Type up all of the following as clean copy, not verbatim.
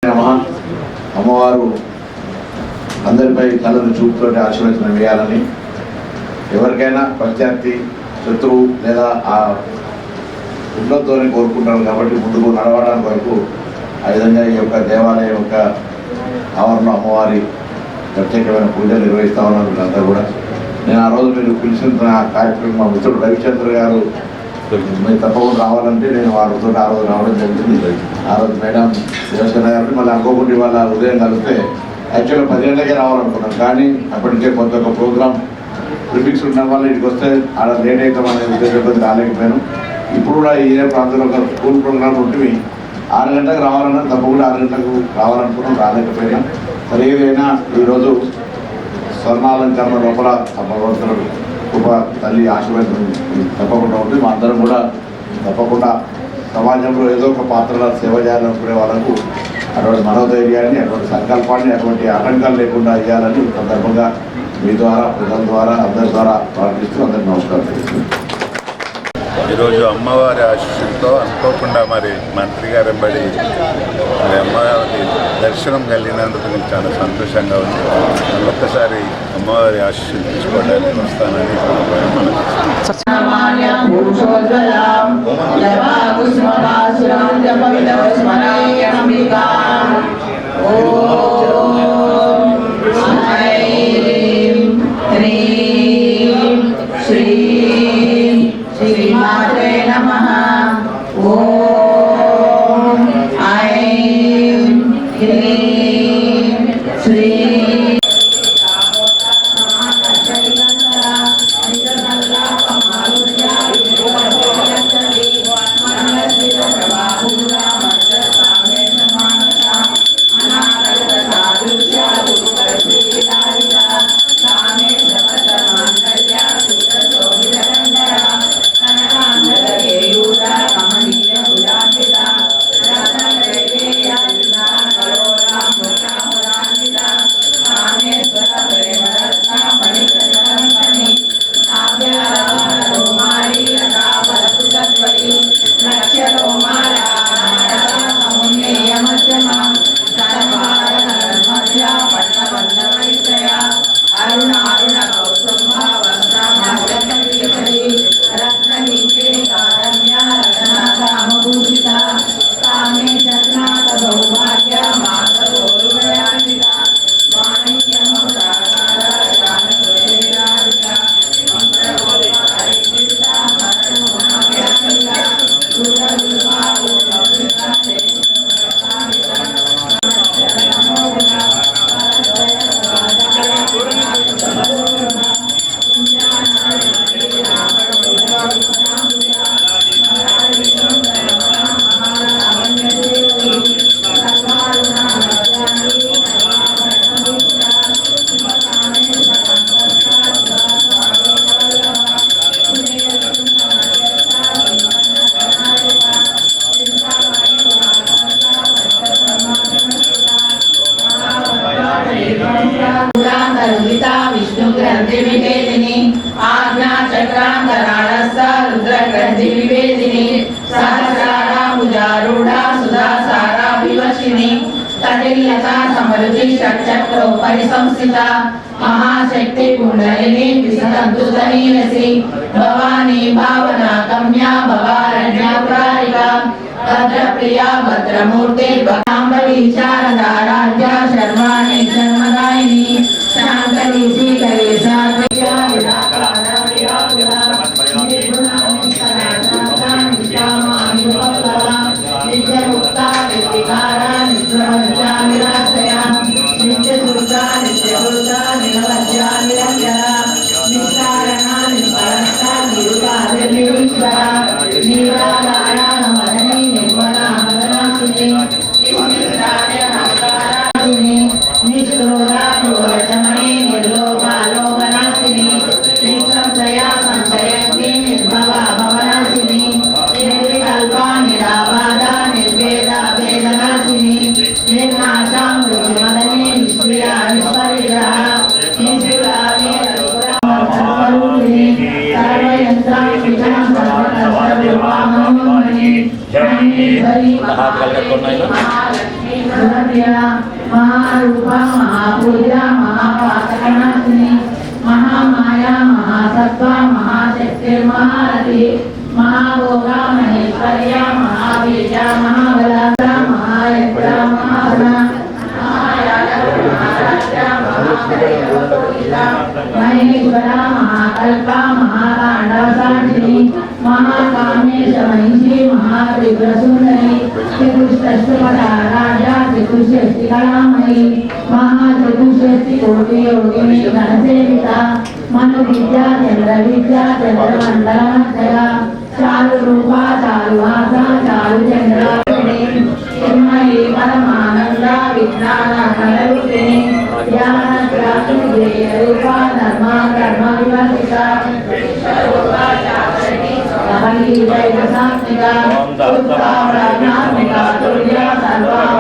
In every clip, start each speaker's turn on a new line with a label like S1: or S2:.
S1: అమ్మవారు అందరిపై కళ్ళను చూపుతోటి ఆశీర్వచనం వేయాలని, ఎవరికైనా ప్రత్యర్థి శత్రువు లేదా ఆ ఉన్నతోనే కోరుకుంటారు కాబట్టి ముందుకు నడవడానికి వరకు ఆ విధంగా ఈ యొక్క దేవాలయం యొక్క ఆవరణలో అమ్మవారి ప్రత్యేకమైన పూజలు నిర్వహిస్తా ఉన్నారు వీళ్ళంతా కూడా. నేను ఆ రోజు మీరు పిలిచిన కార్యక్రమం మా మిత్రుడు రవిచంద్ర గారు మీరు తప్పకుండా రావాలంటే నేను వారితో ఆ రోజు రావడం జరిగింది. ఆ రోజు మేడం దేవసేన గారిని మళ్ళీ అనుకోకుండా వాళ్ళ ఉదయం కలిస్తే యాక్చువల్గా 10 గంటలకే రావాలనుకున్నాను, కానీ అప్పటికే కొంత ఒక ప్రోగ్రామ్ ప్రిఫిక్స్ ఉండడం వల్ల ఇంటికి వస్తే ఆడ లేట్ అవుతామనే ఉద్దేశంతో రాలేకపోయాను. ఇప్పుడు కూడా ఈ ప్రాంతంలో ఒక స్కూల్ ప్రోగ్రామ్ ఉంటుంది, 6 గంటలకు రావాలన్నా తప్పకుండా 6 గంటలకు రావాలనుకున్నాం, రాలేకపోయినా. మరి ఏదైనా ఈరోజు స్వర్ణాలంకరణ లోపల భగవంతుడు కృప తల్లి ఆశీర్వాదం తప్పకుండా ఉంటుంది. మా అందరం కూడా తప్పకుండా సమాజంలో ఏదో ఒక పాత్రలో సేవ చేయాలనుకునే వాళ్ళకు అటువంటి మనోధైర్యాన్ని, అటువంటి సంకల్పాన్ని, అటువంటి ఆటంకాలు లేకుండా ఇవ్వాలని సందర్భంగా మీ ద్వారా, ప్రజల ద్వారా, అందరి ద్వారా ప్రార్థిస్తూ అందరికీ నమస్కారం తెలుస్తుంది.
S2: ఈరోజు అమ్మవారి ఆశీస్సులతో అనుకోకుండా మరి మంత్రి గారు వెంబడి అమ్మవారి దర్శనం కలిగినందుకు నేను చాలా సంతోషంగా ఉంది. మరొక్కసారి అమ్మవారి ఆశీస్సులు తీసుకోవడానికి వస్తానని
S3: శ్రీమాత్రే నమః. ఓం ఐం హ్రీం శ్రీ विवेदिनी आज्ञा चक्रांतराळस्था रुद्रग्रंथि विवेदिनी सहस्रारामुजारूढा सुधासारा विवशिनी तटिल्यता समरुचि षट्चक्रो परिसंस्थिता महाशक्ति कुंडलिनी विसदद्दुतनीलसी भवानी भावना गम्या भवारण्या प्रारिका भद्रप्रिया भद्रमूर्ति भक्तांबरी शारदा राज्या शर्वाणी शर्मदायिनी शांतनी श्रीकरी सात्विका नित्यमुक्ता नित्यकारा नित्यवज्जा निराश्रया नित्यसुता नित्यसुता निरवज्जा निरञ्जना निष्कारणा निष्कलष्टा निरुता निर्विष्टा निराधारा नमदनी निर्मला मदनासिनी निष्क्रोधा क्रोधशमनी निर्लोभा लोभनाशिनी निसंशया संशयन्ती निर्भवा भवनाशिनी निर्विकल्पा निराबाधा निर्वेदा वेदनाशिनी निर्नाशा मृत्युमदनी निष्क्रिया निष्परिग्रहा निष्ठुरा सर्वरूपिणी सर्वयन्त्रात्मिका सर्वतन्त्ररूपा महोन्मयी सुरप्रिया महारूपा महापूजा महापातकनाशिनी महामाया महासत्वा महाशक्ति महारथी महाभोगा महेश्वर्या महावीर्या महाबला महायत्रा महागुणा महेश्वरा महाकल्पा महातांडवसाक्षिणी महाकामेश महिषी महात्रिपुरसुंदरी त्रिपुष्टस्तुपदा राजा त्रिपुष्टि महात्रिपुष्टि कोटि योगिनी गणसेविता मनुविद्या चंद्र विद्या चंद्रमंडलमध्यया चारु रूपा चारु भाषा चारु चंद्र चिन्मयी परमानंद विज्ञान कलरूपिणी रूपा धर्म धर्म विवर्तिका सात्विका उत्तरा प्रज्ञात्मिका तुर्या सर्वा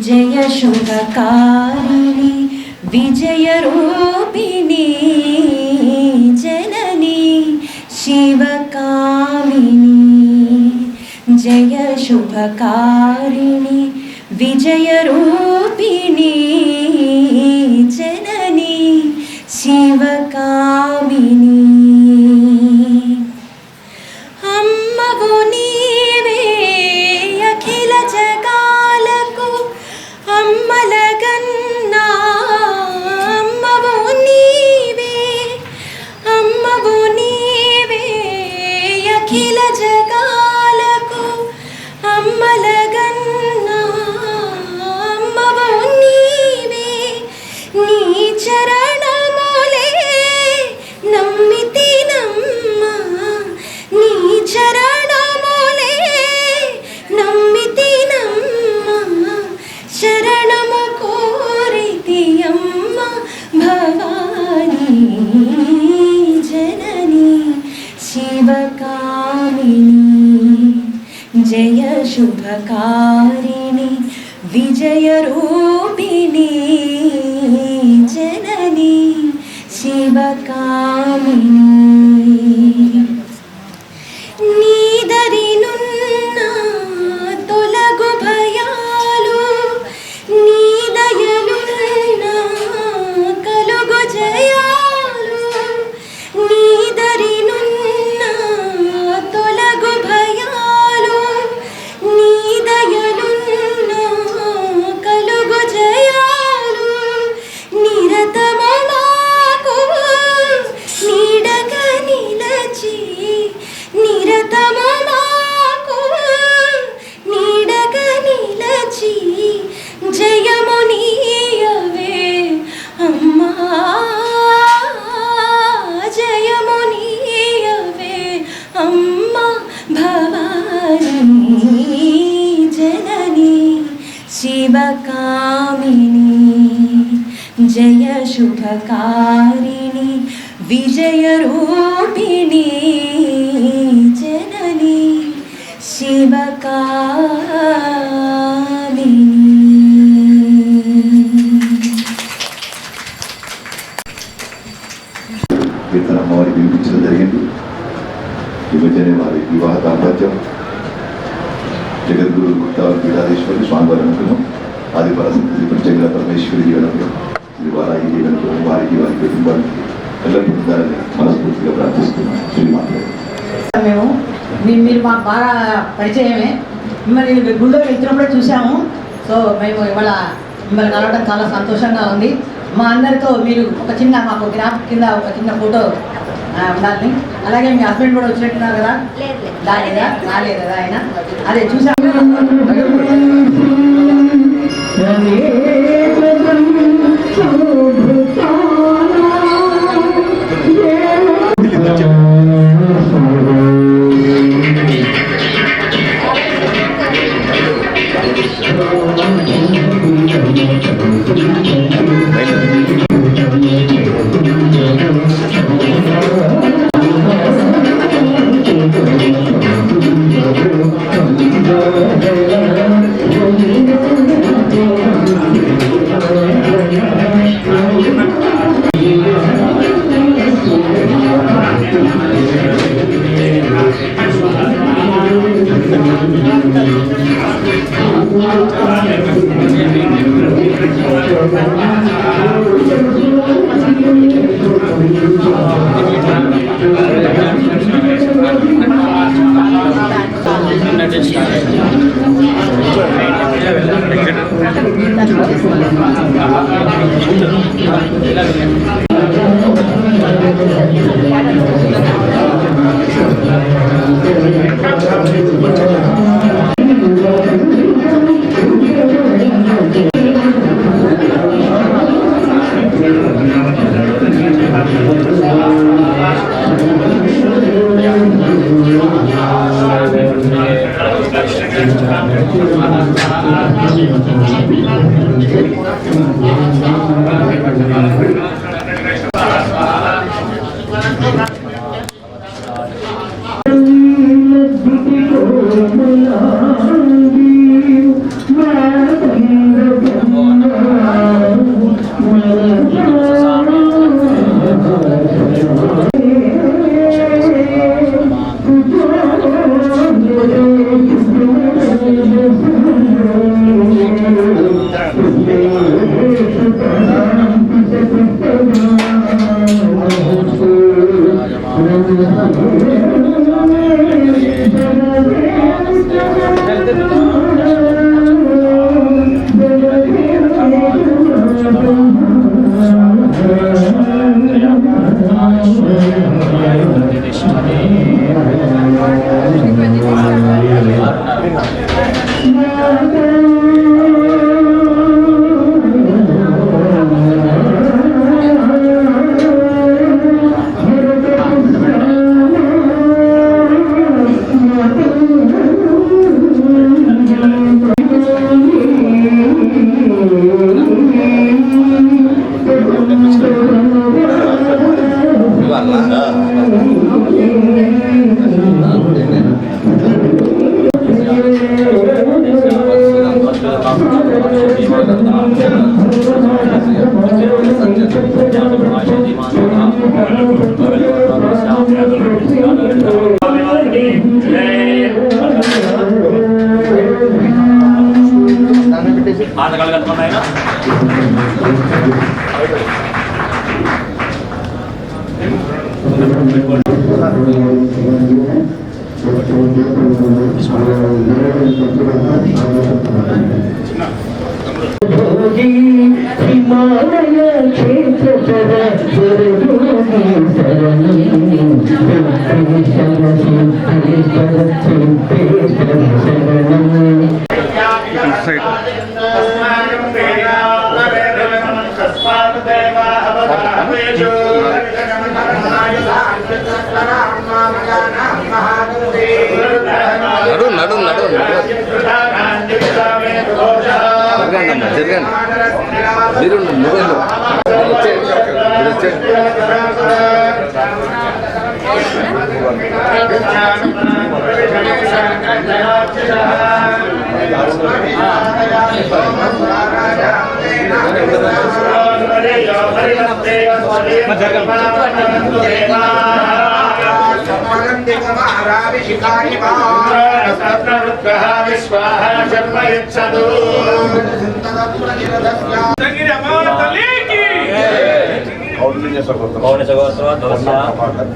S4: जय शुभकारिणी विजय रूपिणी जननी शिवकामिनी जय शुभकारिणी विजय रूपिणी जननी शिवकामिनी अम्मवु नीवे अखिल जगालकु अम्मलगन्ना अम्मवु नीवे अखिल जगालकु अम्मलगन्ना अम्मवु नीवे नी चरणमुले नम्मितिनम्मा नी चरणमुले नम्मितिनम्मा शरणमु कोरितियम्म भवानी जननी शिवकामिनी जय शुभकारिणी विजय रूपिणी जननी शिवकामिनी నీదరినున్న తొలగు భయాలు నీ దయలున్న కలుగు జయాలు నీదరినున్న తొలగు భయాలు నీ దయలున్న కలుగు జయాలు నిరతము మాకు నీడగా నిలచి నిరతము మాకు నీడగా నిలచి జయము నీయవే అమ్మా జయము నీయవే అమ్మా భవానీ జననీ శివకామినీ జయ శుభకారిణి విజయ రూపిణి जननी शिवकामिनी
S5: కీర్తన అమ్మవారికి వినిపించడం జరిగింది. ఈ మధ్యనే వారి వివాహ దాంపత్యం జగద్గురు గుప్తావర్ పీఠాధీశ్వరి స్వామివారి అనుకున్నాం ఆది పరసంతి జగల పరమేశ్వరి జీవనంలో ఇది వారి జీవనంలో వారికి వారి కుటుంబానికి ఎల్లప్పుడూ ఉండాలని మనస్ఫూర్తిగా ప్రార్థిస్తున్నాం. శ్రీమాత్రే
S6: మేము మీరు మాకు బాగా పరిచయమే. మిమ్మల్ని గుళ్ళో వెళ్తున్నప్పుడే చూసాము. సో మేము ఇవాళ మిమ్మల్ని కలవడం చాలా సంతోషంగా ఉంది. మా అందరితో మీరు ఒక చిన్న మాకు జ్ఞాపకం కింద ఒక చిన్న ఫోటో ఉండాలని. అలాగే మీ హస్బెండ్ కూడా వచ్చినట్టున్నారు కదా? రాలేదు కదా ఆయన. అదే చూసాము.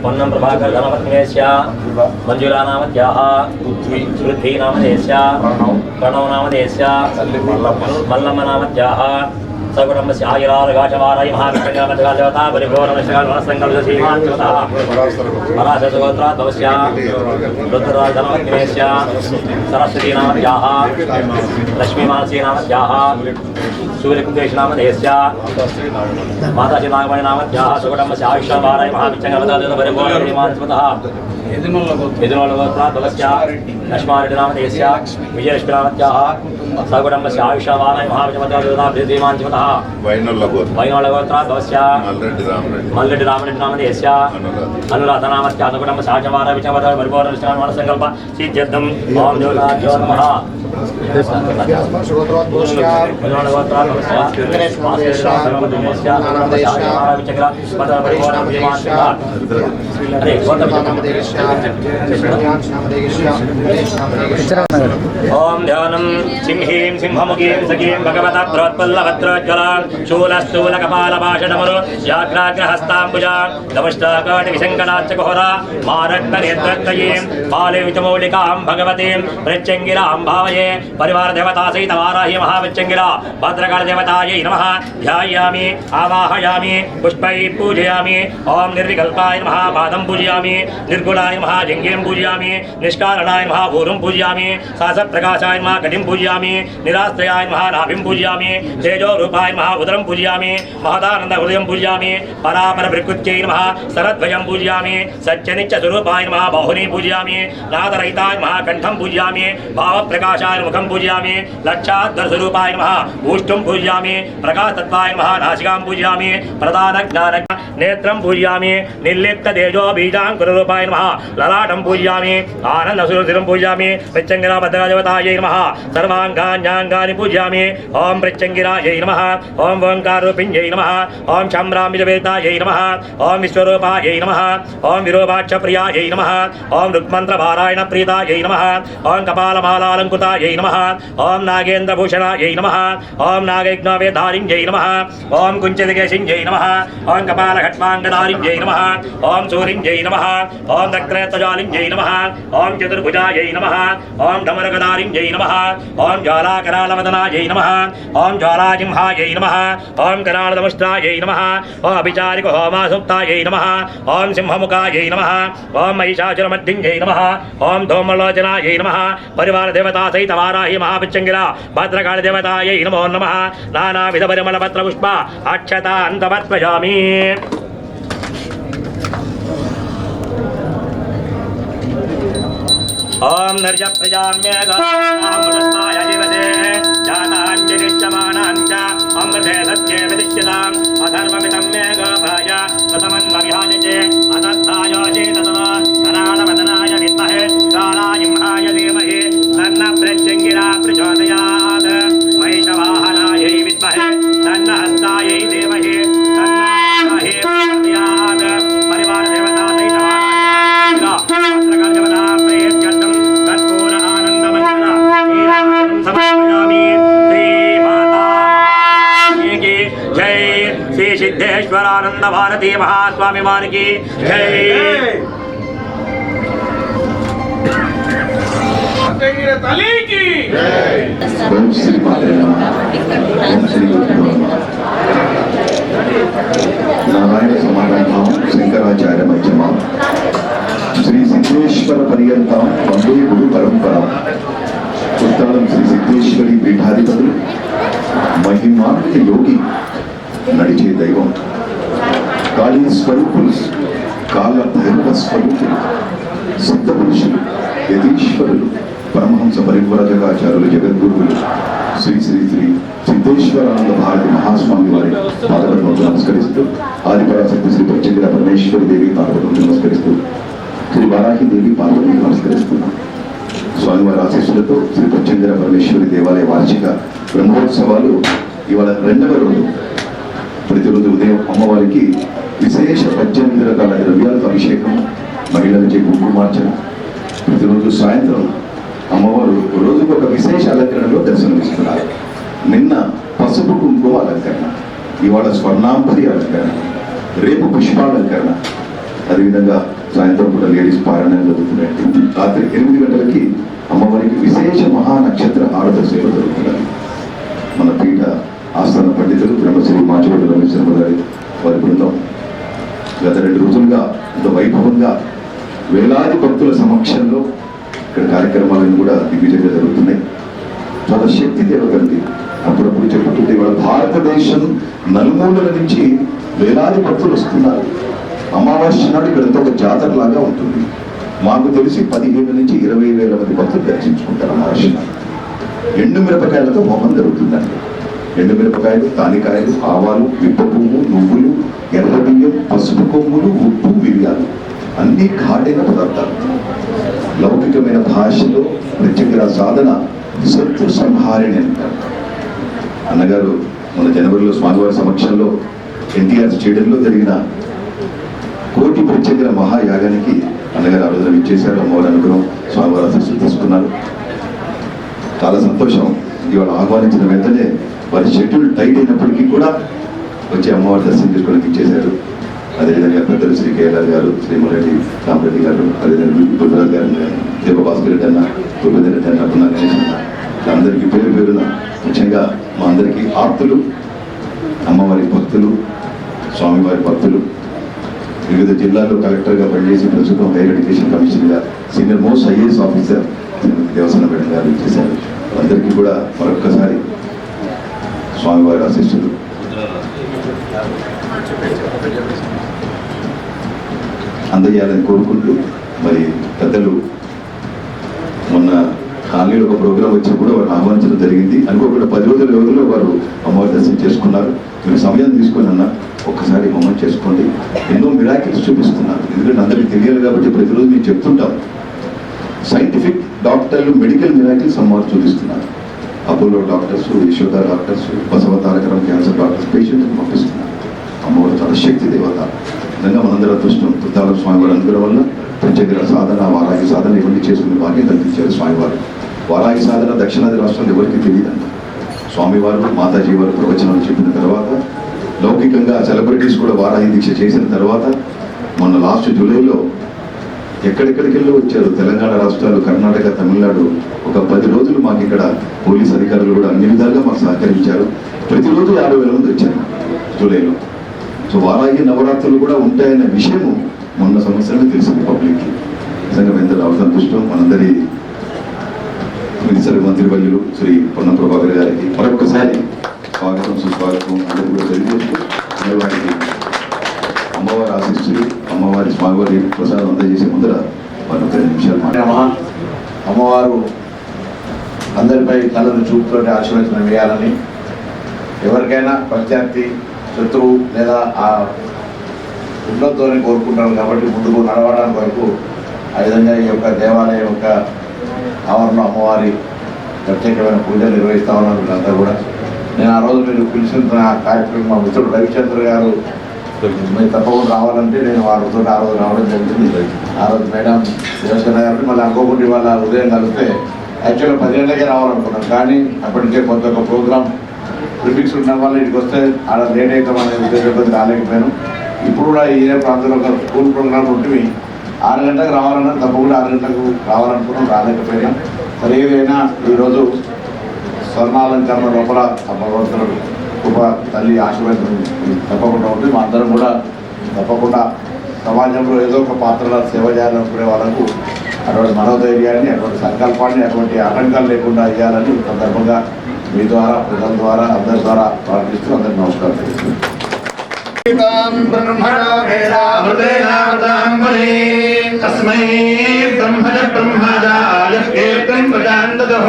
S7: పొన్నం ప్రభాకర్ ధనపత్నివేశ్య మంజులా నామధ్యాః పృథ్వీ నామధేస్య ప్రణవ్ నామధేస్య మల్లమ్మ నామధ్యాః సగుణంబస్య ఆయురారోగ్యవారాయ మహావిష్ణుదేవతా పరిపూర్ణశ్రీమాన్యతః పరాశరగోత్రాద్భవస్య రుద్రరాజ ధనపత్నివేశ్య సరస్వతీ నామధ్యాః లక్ష్మీమానసీ నామధ్యాః सूर्यकुंदेश नामधेयस्य माताजी नागमणि नामध्याः सुकुटुम्बस्य आयुष्यवाराय महाविचङ्गमतादेवपरिपूर्णश्रीमान्यतः यदुनोलगोत्राद्भवस्य लक्ष्मारेड्डी नामधेयस्य विजयलक्ष्मी नामध्याः सकुटुम्बस्य आयुष्यवाराय महाविचङ्गमतादेवपरिपूर्णश्रीमान्यतः वैनोलगोत्राद्भवस्य मल्लेड्डी रामरेड्डी नामधेयस्य अनुराधा नामध्याः सुकुटुम्बस्य आयुष्यवाराय विचङ्गमतादेवपरिपूर्णश्रीमान्यतः सिद्ध्यर्थम् ओम देवताभ्यो नमः ఓం ధ్యానం సింహీం సింహముఖీం సఖీం భగవత ప్రోత్పల్లవత్రోజ్వలాం శూలస్థూలకపాలపాషడమరు వ్యాఘ్రాగ్రహస్తాంబుజా దమష్టాకోటి విశంకనాచ్చకుహరా మారక్తనేత్రత్రయీం బాలయుచమౌళికాం భగవతీం ప్రత్యంగిరాం భావయే పరివారదేవతా సహిత వారాహి మహావిత్యంగిరా భద్రకాళదేవతాయై నమః ధ్యాయామి ఆవాహయామి పుష్పై పూజయామి ఓం నిర్వికల్పాయ నమః పాదం పూజయామి నిర్గుణాయ నమః జంఘీం పూజయామి నిష్కారణాయ నమః భూరుం పూజయామి సాసప్రకాశాయ నమః కటిం పూజయామి నిరాశ్రయాయ నమః నాభిం పూజయామి తేజోరూపాయ నమః ఉదరం పూజయామి మహదానంద హృదయం పూజయామి పరాపర ప్రకృత్యై నమః సరద్వయం పూజయామి సత్యనిత్య స్వరూపాయ నమః బాహుని పూజయామి నాదరహితాయ నమః కంఠం పూజయామి భావప్రకాశాయ ముఖం పూజయామి లక్షాద్వర స్వరూపాయ నమః ఊష్ఠుం పూజయామి ప్రకాశతత్వాయ నమః నాసికాం పూజయామి ప్రధాన జ్ఞాన నేత్రం పూజయామి నిర్లిప్త తేజో బీజాంకురూపాయ నమః లలాటం పూజయామి ఆనంద సురసిరం పూజయామి ప్రత్యంగిరా భద్రదేవతాయై నమః సర్వాంగాన్యాంగాని పూజయామి ఓం ప్రత్యంగిరాయై నమః ఓం ఓంకారూపిణ్యై నమః ఓం శామ్రాంబిజవేతాయై నమః ఓం విశ్వరూపాయై నమః ఓం విరూపాక్ష ప్రియాయై నమః ఓం రుక్మంత్ర పారాయణ ప్రీతాయై నమః ఓం కపాలమాలాలంకృతాయై నమః ఓం నాగేంద్రభూషణాయై నమః ఓం నాగయజ్ఞవేధారిణ్యై నమః ఓం కుంచదికేశింజై నమః ఓం కపాలఘట్మాంగధారిణ్యై నమః ఓం సూరిణ్యై నమః ఓం రక్తనేత్రజాలింజై నమః ఓం చతుర్భుజాయై నమః ఓం ఢమరగధారిణ్యై నమః ఓం జ్వాలాకరాళవదనాయై నమః ఓం జ్వాలాజింహాయై నమః ఓం కరాళదముష్ట్రాయై నమః ఓం అభిచారిక హోమాసుప్తాయై నమః ఓం సింహముఖాయై నమః ఓం మహిషాసురమర్దిన్యై నమః ఓం ధూమలోచనాయై నమః పరివారదేవతా సహిత వారాహి మహాపిచ్చంగిరా భద్రకాళదేవతాయై నమో నమః నానావిధ పరిమళపత్రపుష్ప అక్షతాంతమర్పయామి. ఓం నర్య ప్రజామ్యేగామృతస్మాయ జీవతే జాతాంజలిష్యమానాంచ అమృతే సత్యే విదిశ్యతాం అధర్మమిదం మే గోపాయ ప్రథమన్మవిహాయచే అతత్థాయోషే తతః కరాళవదనాయ విద్మహే కాళాజింహాయ ధీమహి తన్న ప్రత్యంగిరా ప్రచోదయాత్ మహిషవాహనాయై విద్మహే తన్న హస్తాయై ధీమహి తన్న ప్రచోదయాత్ పరివారదేవతా సహిత భద్రకాళదేవతా ప్రేత్యర్థం కర్పూర ఆనందమంగళ నీరాజనం సమర్పయామి. శ్రీ మాతా జై, శ్రీ సిద్ధేశ్వరానంద భారతీ మహాస్వామి వారికి జై.
S5: ఓం శ్రీ మాత్రే నమః. ఓం శ్రీ గురుభ్యో నమః. నారాయణ సమారంభం శంకరాచార్య మధ్యమం శ్రీ సిద్ధేశ్వర పర్యంతం వందే గురు పరంపరం. ఉత్తానం శ్రీ సిద్ధేశ్వరి పీఠాధిపతులు, మహిమాన్విత యోగి, నడిచే దైవం, కాళీ స్వరూపులు, కాల భైరవ స్వరూపులు, సిద్ధ పురుషులు, యతీశ్వరులు, పరమహంస పరివ్రాజకాచార్యులు, జగద్గురువులు శ్రీ శ్రీ శ్రీ సిద్ధేశ్వరానంద భారతి మహాస్వామి వారి పాదపద్మకు నమస్కరిస్తూ, ఆదిపరాశక్తి శ్రీ ప్రత్యంగిర పరమేశ్వరి దేవి పాదపద్మకు నమస్కరిస్తూ, శ్రీ వారాహి దేవి పాదపద్మకు నమస్కరిస్తున్నాం. స్వామివారి ఆశీస్సులతో శ్రీ ప్రత్యంగిర పరమేశ్వరి దేవాలయ వార్షిక బ్రహ్మోత్సవాలు ఇవాళ 2వ రోజు. ప్రతిరోజు ఉదయం అమ్మవారికి విశేష 18 రకాల ద్రవ్యాలతో అభిషేకం, మహిళలచే కుంకుమార్చన. ప్రతిరోజు సాయంత్రం అమ్మవారు రోజుకు ఒక విశేష అలంకరణలో దర్శనమిస్తున్నారు. నిన్న పసుపు కుంకుమ అలంకరణ, ఇవాళ స్వర్ణాంబరి అలంకరణ, రేపు పుష్పాలంకరణ. అదేవిధంగా సాయంత్రం పూట లేడీస్ పారాయణం జరుగుతున్నాయి. రాత్రి 8 గంటలకి అమ్మవారికి విశేష మహానక్షత్ర ఆరాధన సేవ జరుగుతున్నది. మన పీఠ ఆస్థాన పండితులు బ్రహ్మశ్రీ మాచవడి రమేశ్వర గారి వారి బృందం గత 2 రోజులుగా ఇంత వైభవంగా వేలాది భక్తుల సమక్షంలో ఇక్కడ కార్యక్రమాలను కూడా దిగ్విజయంగా జరుగుతున్నాయి. చాలా శక్తి దేవగలిది. అప్పుడప్పుడు చెప్పుకుంటే ఇవాళ భారతదేశం నలుమూలల నుంచి వేలాది భక్తులు వస్తున్నారు. అమావాస్య నాడు ఇక్కడ ఒక జాతర లాగా ఉంటుంది. మాకు తెలిసి 15 నుంచి 20 వేల మంది భక్తులు దర్శించుకుంటారు అమావాస్య నాడు. ఎండు మిరపకాయలతో హోమం జరుగుతుందండి. ఎండు మిరపకాయలు, తానికాయలు, ఆవాలు, విప్ప పువ్వు, నువ్వులు, ఎర్ర బియ్యం, పసుపు కొమ్ములు, ఉప్పు, మిరియాలు అన్ని ఘాటైన పదార్థాలు. లౌకికమైన భాషలో ప్రత్యేక సాధన శత్రు సంహారిణి అంటారు. అన్నగారు మన జనవరిలో స్వామివారి సమక్షంలో ఎన్టీఆర్ స్టేడియంలో జరిగిన కోటి ప్రత్యేక మహాయాగానికి అన్నగారు ఆలోచన ఇచ్చేశారు. అమ్మవారి అనుగ్రహం, స్వామివారి ఆశీస్సులు తీసుకున్నారు. చాలా సంతోషం. ఇవాళ ఆహ్వానించిన వెంటనే వారి షెడ్యూల్ టైట్ అయినప్పటికీ కూడా వచ్చి అమ్మవారి దర్శనం చేసుకోవడానికి ఇచ్చేశారు. అదేవిధంగా పెద్దలు శ్రీ కేఎల్ఆర్ గారు, శ్రీ మురళి రామరెడ్డి గారు, అదేవిధంగా గురురాజు గారు, దేవభాస్కర్ రెడ్డి అన్న, గురుపతి రెడ్డి అన్న, పున్నా గణేష్ అన్న, అందరికీ పేరు పేరున, ముఖ్యంగా మా అందరికీ ఆప్తులు, అమ్మవారి భక్తులు, స్వామివారి భక్తులు, వివిధ జిల్లాల్లో కలెక్టర్గా పనిచేసి ప్రస్తుతం హైయర్ ఎడ్యుకేషన్ కమిషన్గా సీనియర్ మోస్ట్ ఐఏఎస్ ఆఫీసర్ దేవస్థాన మేడం గారు చేశారు. అందరికీ కూడా మరొక్కసారి స్వామివారి ఆశీస్సులు. అందజేయాలని కోరుకుంటూ, మరి పెద్దలు మొన్న కాలనీలో ఒక ప్రోగ్రాం వచ్చినప్పుడు వారు ఆహ్వానించడం జరిగింది. అనుకోకుండా 10 రోజుల వ్యవధిలో వారు అమ్మవారి దర్శనం చేసుకున్నారు. మీరు సమయం తీసుకొని అన్న ఒక్కసారి హోమం చేసుకోండి. ఎన్నో మిరాకిల్స్ చూపిస్తున్నారు. ఎందుకంటే అందరికీ తెలియాలి కాబట్టి ప్రతిరోజు మేము చెప్తుంటాం. సైంటిఫిక్ డాక్టర్లు మెడికల్ మిరాకిల్స్ అమ్మవారు చూపిస్తున్నారు. Apollo doctors, Yashoda doctors, Basava Tarakaram cancer doctors పేషెంట్ని పంపిస్తున్నారు. అమ్మవారు చాలా శక్తి దేవత. నిజంగా మనందరూ అదృష్టం. తుతాల స్వామివారి అనుగ్రహం వల్ల పంచగ్రహ సాధన, వారాహి సాధన ఇవన్నీ చేసుకునే భాగ్యం కల్పించారు స్వామివారు. వారాహి సాధన దక్షిణాది రాష్ట్రాలు ఎవరికి తెలియదండి. స్వామివారు, మాతాజీ వారు ప్రవచనాలు చెప్పిన తర్వాత, లౌకికంగా సెలబ్రిటీస్ కూడా వారాహి దీక్ష చేసిన తర్వాత, మొన్న లాస్ట్ జూలైలో ఎక్కడెక్కడికెళ్ళి వచ్చారు. తెలంగాణ రాష్ట్రాలు, కర్ణాటక, తమిళనాడు ఒక 10 రోజులు మాకు ఇక్కడ పోలీస్ అధికారులు కూడా అన్ని విధాలుగా మాకు సహకరించారు. ప్రతిరోజు 50,000 మంది వచ్చారు జూలైలో. సో వారాహి నవరాత్రులు కూడా ఉంటాయన్న విషయము మొన్న సంవత్సరమే తెలిసింది పబ్లిక్కి. నిజంగా ఎంత సంతుష్టం. మనందరి మినిస్టర్ మంత్రివర్యులు శ్రీ పొన్నం ప్రభాకర్ గారికి మరొకసారి స్వాగతం, సుస్వాగతం అందరూ కూడా తెలియజేస్తూ, వారికి అమ్మవారి ఆశీస్సులు, అమ్మవారి స్వామివారి ప్రసాదం అందజేసే ముందర వారు 2 నిమిషాలు మాట్లాడారు.
S1: అమ్మవారు అందరిపై కళ్ళను చూపుతోటి ఆశీర్వచనం వేయాలని, ఎవరికైనా ప్రత్యర్థి, శత్రువు లేదా ఆ ఉన్నతోనే కోరుకుంటారు కాబట్టి ముందుకు నడవడానికి వరకు ఆ విధంగా ఈ యొక్క దేవాలయం యొక్క ఆవరణలో అమ్మవారి ప్రత్యేకమైన పూజలు నిర్వహిస్తా ఉన్నారు వీళ్ళంతా కూడా. నేను ఆ రోజు మీరు పిలిచిన కార్యక్రమం మా మిత్రుడు రవిచంద్ర గారు మీరు తప్పకుండా రావాలంటే నేను వారితో ఆ రోజు రావడం జరిగింది. ఆ రోజు మేడం దేవసేన గారిని మళ్ళీ అనుకోకుండా వాళ్ళ ఉదయం కలిస్తే యాక్చువల్గా 10 గంటలకే రావాలనుకున్నాను. కానీ అప్పటికే కొంత ఒక ప్రోగ్రామ్ ప్రిఫిక్స్ ఉండడం వల్ల ఇంటికి వస్తే ఆడ లేట్ అవుతామనే ఉద్దేశంతో రాలేకపోయాను. ఇప్పుడు కూడా ఈ ప్రాంతంలో ఒక స్కూల్ ప్రోగ్రామ్ ఉంటుంది. 6 గంటలకు రావాలన్నా తప్పకుండా 6 గంటలకు రావాలనుకున్నాం, రాలేకపోయినా. మరి ఏదైనా ఈరోజు స్వర్ణాలంకరణ లోపల భగవంతుడు కృప తల్లి ఆశీర్వాదం తప్పకుండా ఉంటుంది. మా అందరం కూడా తప్పకుండా సమాజంలో ఏదో ఒక పాత్రలో సేవ చేయాలనుకునే వాళ్ళకు అటువంటి మనోధైర్యాన్ని, అటువంటి సంకల్పాన్ని, అటువంటి ఆటంకాలు లేకుండా ఇవ్వాలని సందర్భంగా మీ ద్వారా, ప్రజల ద్వారా, అందరి ద్వారా ప్రార్థిస్తూ అందరికీ నమస్కారం తెలుస్తున్నాను.
S8: तस्मै ब्रह्मज ब्रह्मजाय कीर्तिं प्रजान्ततः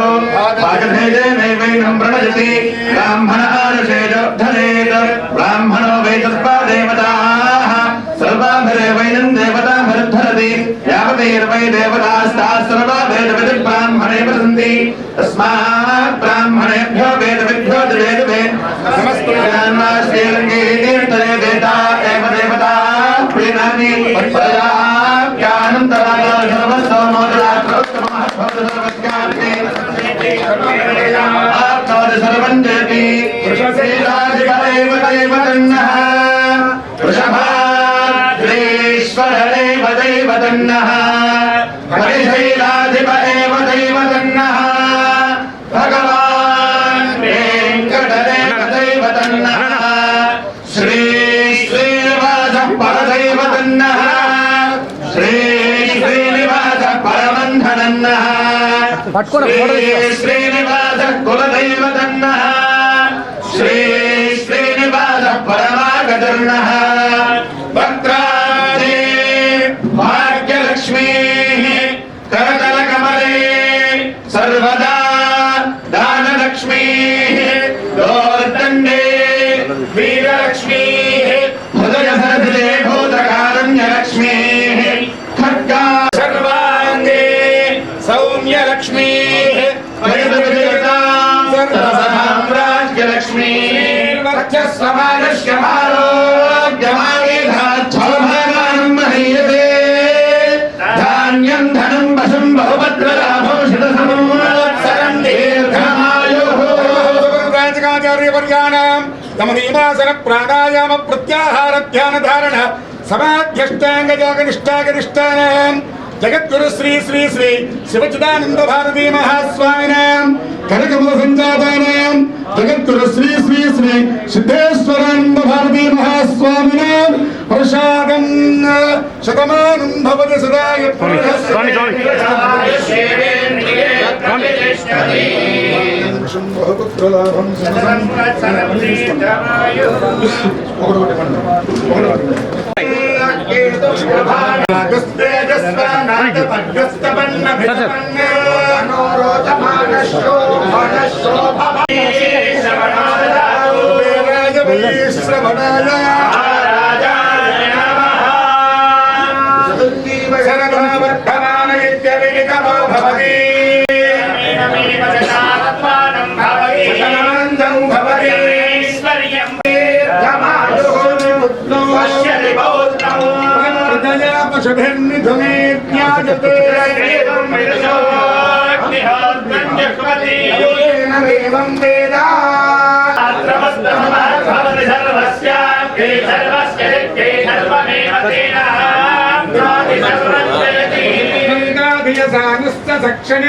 S8: वाजभेदेनैवैनं प्रणयति ब्राह्मणार्षेजोद्धरेत ब्राह्मणो वै तस्मा देवताः सर्वाभिरेवैनं देवताभिरुद्धरति यावदैर्वै देवतास्ताः सर्वा वेदविदि ब्राह्मणे वसन्ति तस्मात् ब्राह्मणेभ्यो वेदविभ्यो वेदवे नमस्ते श्रीरङ्गे तीर्थरे देवता एव देवता प्रीणामि भगवान वेंकटदेव दैवतन्नः श्री श्रीनिवास परदैवतन्नः श्री श्रीनिवास परमन्धनन्नः श्री श्रीनिवास कुलदैवतन्नः श्री श्रीनिवास परमागतर्नः वक्त्राजे भाग्यलक्ष्मी करतलकमले सर्वदा दानलक्ष्मी दोर्दण्डे वीरलक्ष्मी हृदयसरसिते भूतकारुण्यलक्ष्मी खड्गा सर्वाङ्गे सौम्यलक्ष्मी साम्राज्यलक्ष्मी वक्षस्वमानश्यमारोग्यमागे తమదీమాసన ప్రాణాయామ ప్రత్యాహార ధ్యాన ధారణ సమాధ్యష్టాంగ యోగ నిష్టాగనిష్టానాం జగద్గురు శ్రీ శ్రీ శ్రీ శివచిదానంద భారతీ మహాస్వామినాం కనకముల సంజాతానాం జగద్గురు శ్రీ శ్రీ శ్రీ సిద్ధేశ్వరానంద భారతీ మహాస్వామినాం ప్రసాదం శతమానం భవతి సదాయ బహుపుత్రలాభం పశుభిర్నిధునే జ్ఞాయతే దేవం వేద సక్షణి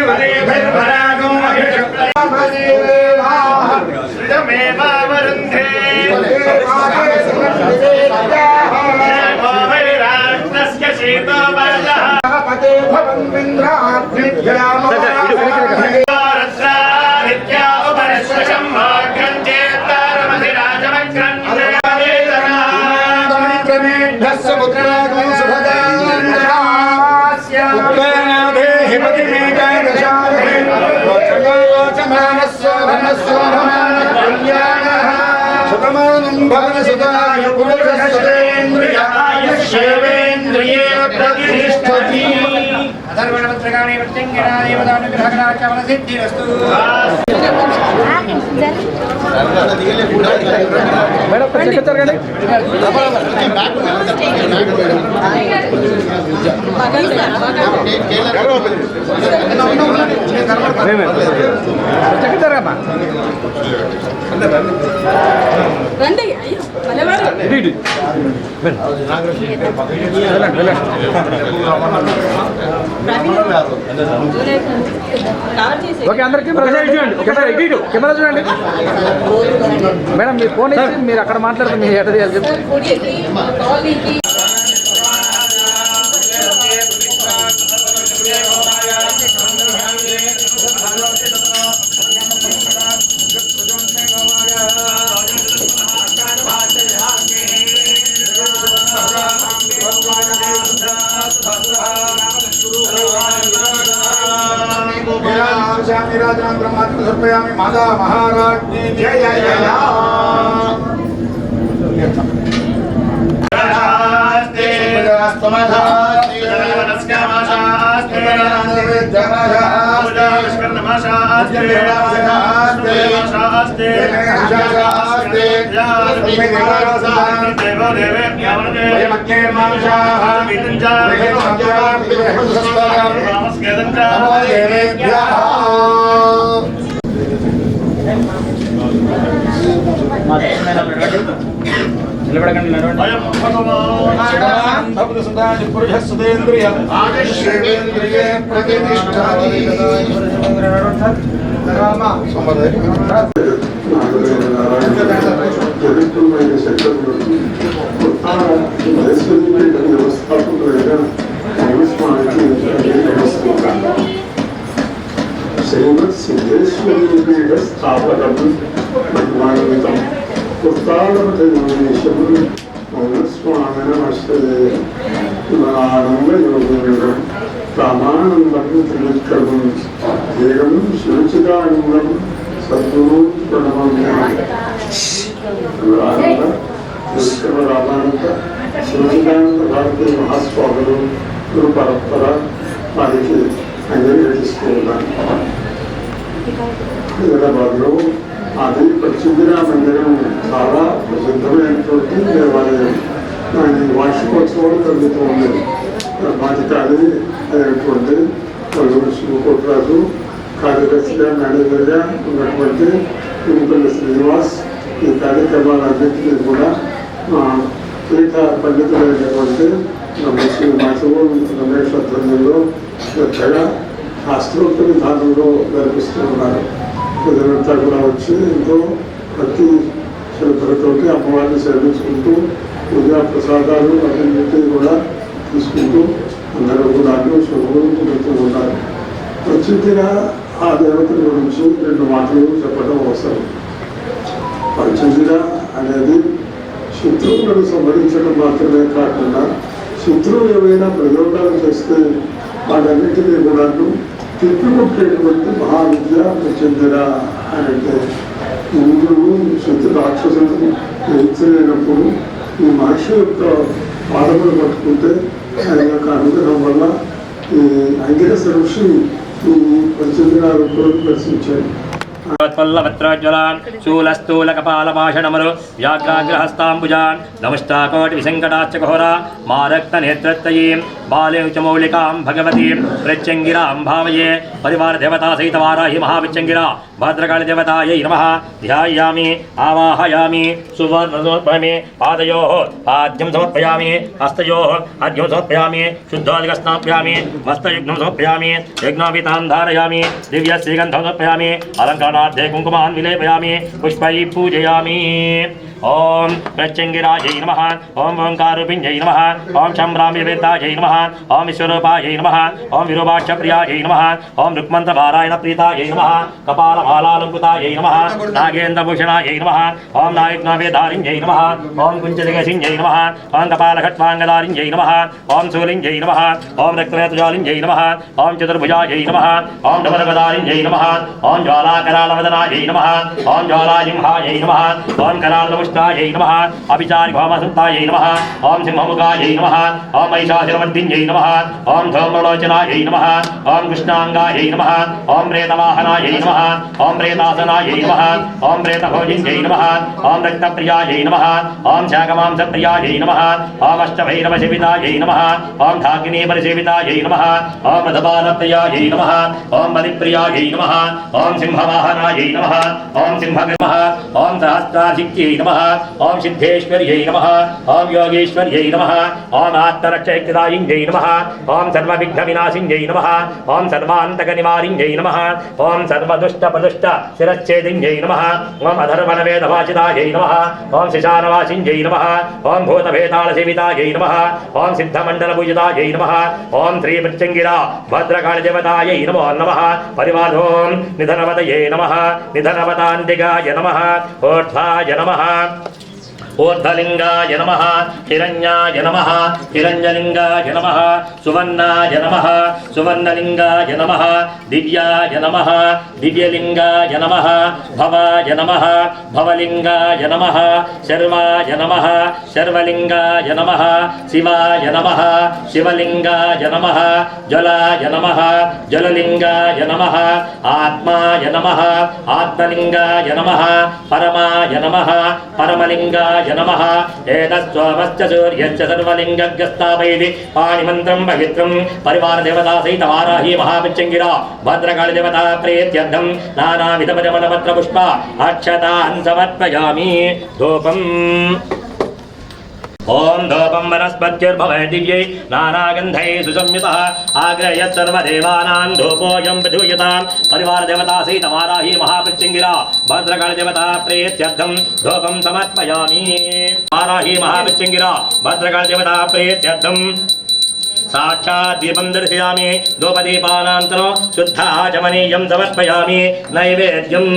S8: శతమానం భవన సుతాయ పురుషేంద్రియాయ శివేంద్రియే ప్రతిష్ఠతి అధర్వణమంత్రగాణి ప్రత్యంగిరా దేవతానుగ్రహకరా చవన సిద్ధిరస్తు
S9: ఓకే అందరికీ కెమెరా చూడండి మేడం మీ ఫోన్ ఇచ్చి మీరు అక్కడ మాట్లాడితే మీరు ఎట్లా చేయాలి చెప్పి
S8: సమర్పయామి మాతా మహారాజ్ఞి జయ జయ పురుషేంద్రియ ఆదిశేంద్రియే ప్రతిష్ఠాతి
S5: పవిత్రమైన శక్తులు వ్యవస్థాపకులైన స్వామికి నమస్కారం. శ్రీమత్ సిద్ధేశ్వరి పీఠ స్థాపకం మహిమాన్వితం ఉత్తానపతిశములు స్వామిన ఆనందయోగం రామానందం త్రివిక్రమం వేగం సురుచితానందం సద్గురు రామానంద సురుచితానంద భారతీయ మహాస్వాములు గురు పరంపర వారికి అంగీకరిస్తూ ఉన్నాను. హైదరాబాద్లో అది ప్రసిద్ధిరా మందిరం చాలా ప్రసిద్ధమైనటువంటి దేవాలయం. దాని వార్షికోత్సవం జరుగుతూ ఉంది. బాధికారి అయినటువంటి శివకోటరాజు కార్యదర్శిగా మేనేజర్గా ఉన్నటువంటి తిరుపతి శ్రీనివాస్
S10: ఈ కార్యక్రమాలన్నింటినీ కూడా పీఠ పండితులైనటువంటి శ్రీ మాధవ రమేష్ ఆధ్వర్యంలో శ్రద్ధగా శాస్త్రోక్త విధానంలో జరిపిస్తూ ఉన్నారు. ప్రజలంతా కూడా వచ్చి ఎంతో భక్తి శ్రద్ధలతోటి అమ్మవారిని సేవించుకుంటూ పూజా ప్రసాదాలు అన్నింటినీ కూడా తీసుకుంటూ అందరూ కూడా అన్ని శుభ్రం పొందుతూ ఉన్నారు. ప్రసిద్ధిగా ఆ దేవతల గురించి 2 మాటలు చెప్పడం అవసరం. పంచంగిర అనేది శత్రువులను సంహరించడం మాత్రమే కాకుండా శత్రువు ఏవైనా ప్రయోగాలు చేస్తే వాటన్నిటినీ కూడా తిప్పికొట్టేటువంటి మహావిద్య పంచంగిర అంటే ఇంద్రుడు శత్రు రాక్షసులను జయించలేనప్పుడు ఈ మహర్షి యొక్క పాదములు పట్టుకుంటే ఆయన యొక్క అనుగ్రహం వల్ల ఈ అంగిరస ఋషి ఈ పంచంగిర రూపంలో దర్శించారు.
S7: పల్లవత్రోజ్వలాన్ శూలస్థూలకపాలపాషణమరు వ్యాఘ్రాగ్రహస్తాంబుజాన్ నమష్టాకోటి విశంకటాచ్చఘోర మారక్తనేత్రత్తయీం బాలేం చ మౌళికాం భగవతీం ప్రత్యంగిరాం భావయే పరివార దేవతా సహిత వారాహి మహావిచ్చంగిరా భద్రకాళి దేవతాయై నమః ధ్యాయామి ఆవాహయామి సువర్ణసమర్పయామి పాదయోః ఆద్యం సమర్పయామి హస్తయోః ఆద్యం సమర్పయామి శుద్ధోదకస్నాప్యామి మస్తయుగ్నం సమర్పయామి యజ్ఞోపీతాన్ ధారయామి దివ్య శ్రీగంధం సమర్పయామి अलंकारणार्थे कुंकुमान् विलेपयामि पुष्पैः पूजयामि। ओम प्रत्यंगिरायै नमः, ओम ओंकारूपिण्यै नमः, ओम शम्भ्राम्यवेत्तायै नमः, ओम विश्वरूपायै नमः, ओम विरूपाक्षप्रियायै नमः, ओम रुक्मन्तपारायणप्रीतायै नमः, कपालमालालंकृतायै नमः, नागेन्द्रभूषणायै नमः, ओम नायकनाभेधारिण्यै नमः, ओम कुञ्जदिगसिंह्यै नमः, ओम कपालखट्वाङ्गधारिण्यै नमः, ओम शूलिञ्जै नमः, ओम रक्तनेत्रजालिञ्जै नमः, ओम चतुर्भुजायै नमः, ओम डमरुकधारिण्यै नमः, ओम ज्वालाकरालवदनायै नमः, ओम ज्वालाजिह्वायै नमः, ओम करालमुष्टायै नमः, अभिचारिभौमसुतायै नमः, ओम सिंहमुखायै नमः, ओम महिषासुरमर्दिन्यै नमः, ओम धूम्रलोचनायै नमः, ओम कृष्णाङ्गायै नमः, ओम प्रेतवाहनायै नमः, ओम प्रेतासनायै नमः, ओम प्रेतभोजिन्यै नमः, ओम रक्तप्रियायै नमः, ओम शाकमांसप्रियायै नमः, ओम अष्टभैरवसेवितायै नमः, ओम ढाकिनीपरिसेवितायै नमः, ओम रथपालप्रियायै नमः, ओम बलिप्रियायै नमः, ओम सिंहवाहनायै नमः, ओम सिंहग्रमः, ओम सहस्राधिक्यै नमः, ओम सिद्धेश्वर्यै नमः, ओम योगेश्वर्यै नमः, ओम आत्मरक्षयकृतायै नमः, ओम सर्वविघ्नविनाशिन्यै नमः, ओम सर्वान्तकनिवारिण्यै नमः, ओम सर्वदुष्टप्रदुष्ट शिरच्छेदिन्यै नमः, ओम अधर्वणवेदभाषितायै नमः, ओम शिशानवासिन्यै नमः, ओम भूतभेतालसेवितायै नमः, ओम सिद्धमण्डलपूजितायै नमः, ओम श्रीप्रत्यङ्गिरा भद्रकाळिदेवतायै नमो नमः, परिवारों निधनवतये नमः, निधनवतान्तिकाय नमः, ऊर्ध्वाय नमः, ऊर्ध्वलिंगाय नमः, हिरण्याय नमः, हिरण्यलिंगाय नमः, सुवर्णाय नमः, सुवर्णलिंगाय नमः, दिव्याय नमः, दिव्यलिंगाय नमः, भवाय नमः, भवलिंगाय नमः, शर्वाय नमः, शर्वलिंगाय नमः, शिवाय नमः, शिवलिंगाय नमः, जलाय नमः, जललिंगाय नमः, आत्माय नमः, आत्मलिंगाय नमः, परमाय नमः, परमलिंगाय नमः, एतस्त्वमश्च सूर्यश्च सर्वलिंगग्रस्तापयति पाणिमन्त्रं पवित्रं परिवारदेवता सहित वाराही महाप्रत्यङ्गिरा भद्रकाळिदेवता प्रीत्यर्थं नानाविधपरिमलपत्रपुष्प अक्षतान् समर्पयामि। धूपम् ओम धूपं वनस्पत्युर्भवति दिव्यै नानागन्धैः सुसंयुतः आग्रह्यत् सर्वदेवानां धूपोऽयं विधूयतां परिवारदेवता सहित वाराही महाप्रत्यङ्गिरा भद्रकाळिदेवता प्रीत्यर्थं धूपं समर्पयामि। वाराही महाप्रत्यङ्गिरा भद्रकाळिदेवता प्रीत्यर्थं साक्षात् दीपं दर्शयामि। धूपदीपानान्तरो शुद्धाचमनीयं समर्पयामि। नैवेद्यम्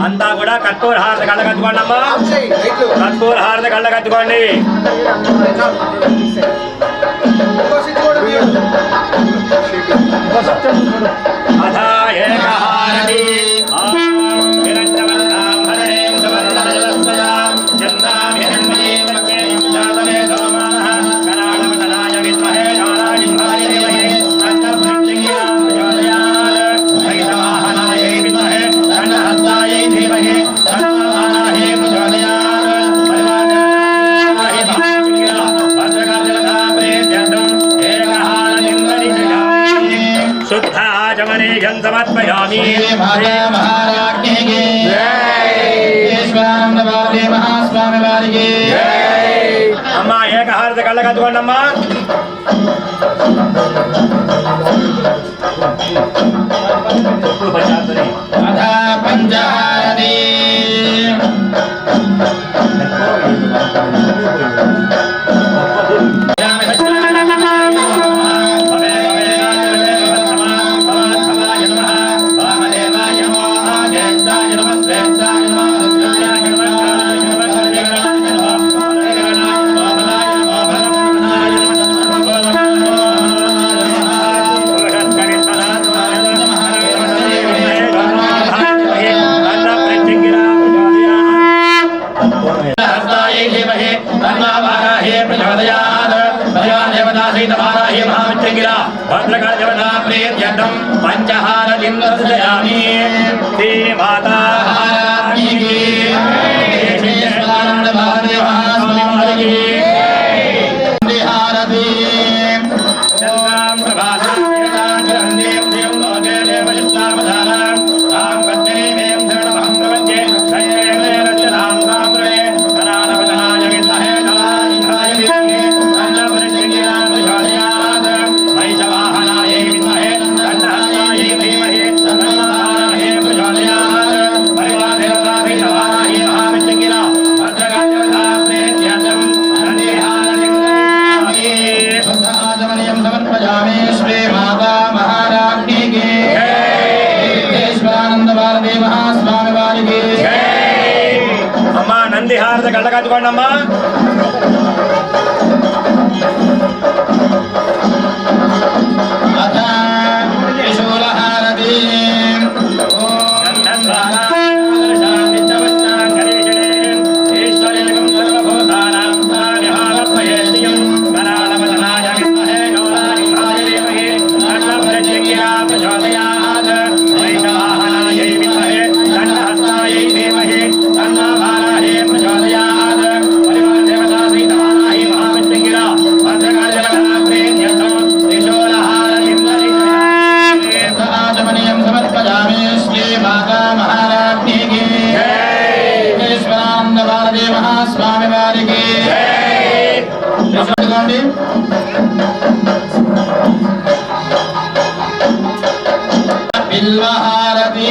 S7: అంతా కూడా కర్పూర హారతి కళ్ళ కట్టుకోండి అమ్మా. కర్పూర హారతి కళ్ళ కట్టుకోండి. అథా ఏకహారతి शुद्धाचमनीयं समर्पयामि. अम्मा एक हारति कళ్ళ కట్టుకోండి అమ్మా. పంచహారతి पंचहारतिं दर्शयामि. श्री माता హారతి కళ్ళ కట్టుకోండి అమ్మా. బిల్వహారతి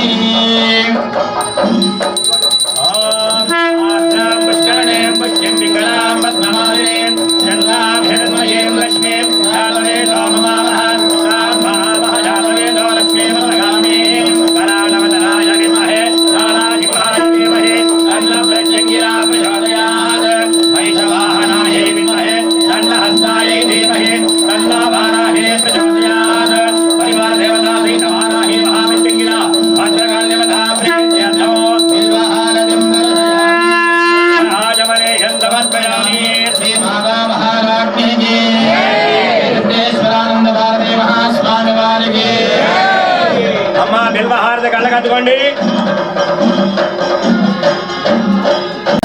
S7: అమ్మా బిల్వహారతి కళ్ళ కట్టుకోండి.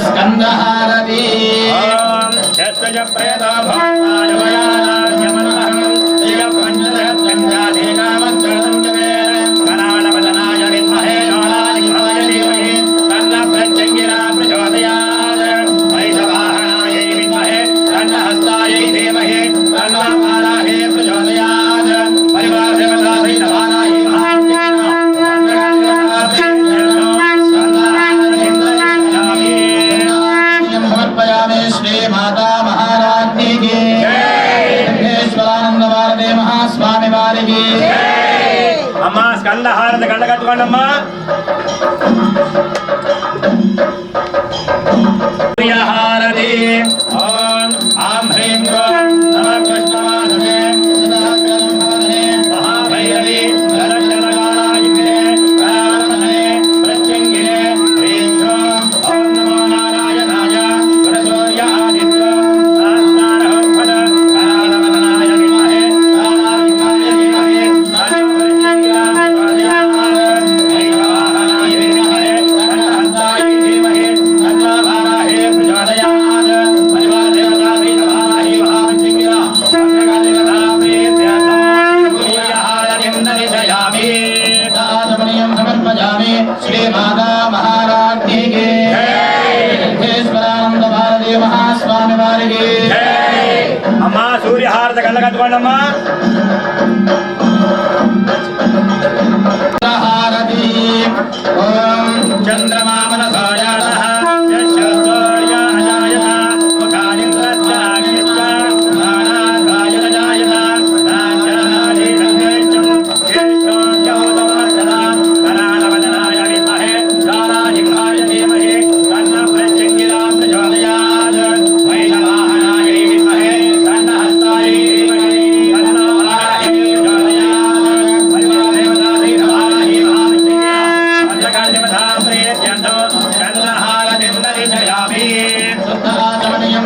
S7: స్కందహారతి श्री माता महारानी की विश्वेश्वरानंद भारती महास्वामी वारी की अम्मा स्कंदहारति कళ్ళ కట్టుకోండి అమ్మా. హారతి ఓం ఆం హ్రీం ఓం నమః కృష్ణవాసనే మహాభైరవి నరశరగారాయినే కారణే ప్రత్యంగినే హ్రీం ఓం నమో నారాయణాయ గుణసూర్య ఆదిత్య ఆస్తారహం పద కారణవదనాయ విమహే కారణాయ ధీమహి ప్రచోదయాత్ వైవాహనాయ విమహే తన్నహస్తాయ ధీమహి సమర్పయామి శ్రీ మాతా మహారాజ్ఞి కి సిద్ధేశ్వరానంద భారతీ మహాస్వామి వారికి అమ్మా సూర్యహారత కళ్ళకట్టుకోండమ్మా హారతి ఓం చంద్రమా మనసాయాతః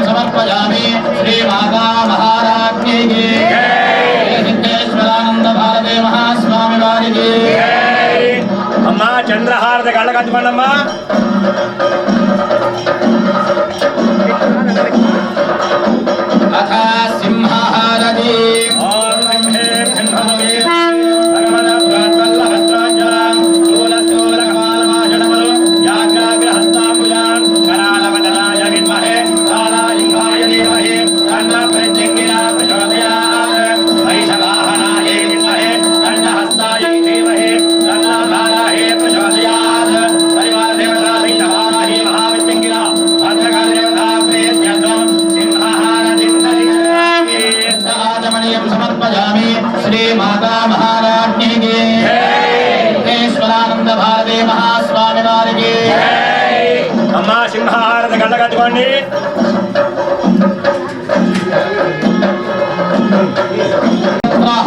S7: సమర్పయామి శ్రీ మాతా మహారాజ్ఞి కి సిద్ధేశ్వరానంద భారతీ మహాస్వామి వారికి అమ్మా చంద్రహారత కళ్ళకట్టుకోండమ్మా అథ సింహహారతి ఓం సింహేం సింహమే భగవద ప్రోత్పల్లహస్త్రాజ్జలం స్థూల కపాలమాషణమలు వ్యాఘ్రాగ్రహస్తాంబుజాం కరాళవదనాయ విద్మహే కాళాలింగాయ ధీమహి తన్నః ప్రచోదయాత్ వైశవాహనాయ విద్మహే తన్నహస్తాయ ధీమహి తన్నః బాలాయ ప్రచోదయాత్ పరివారదేవతాభిషవాహి మహావిష్ణుంగిరా భద్రకాళదేవతా ప్రేత్యంతం సింహహారతిం సమర్పయామి శ్రీ మాతా మహారాజ్ఞి కి సిద్ధేశ్వరానంద భారతీ మహాస్వామి వారికి అమ్మా సింహహారత కళ్ళకట్టుకోండి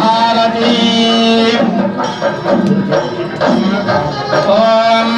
S7: హారతి ఓం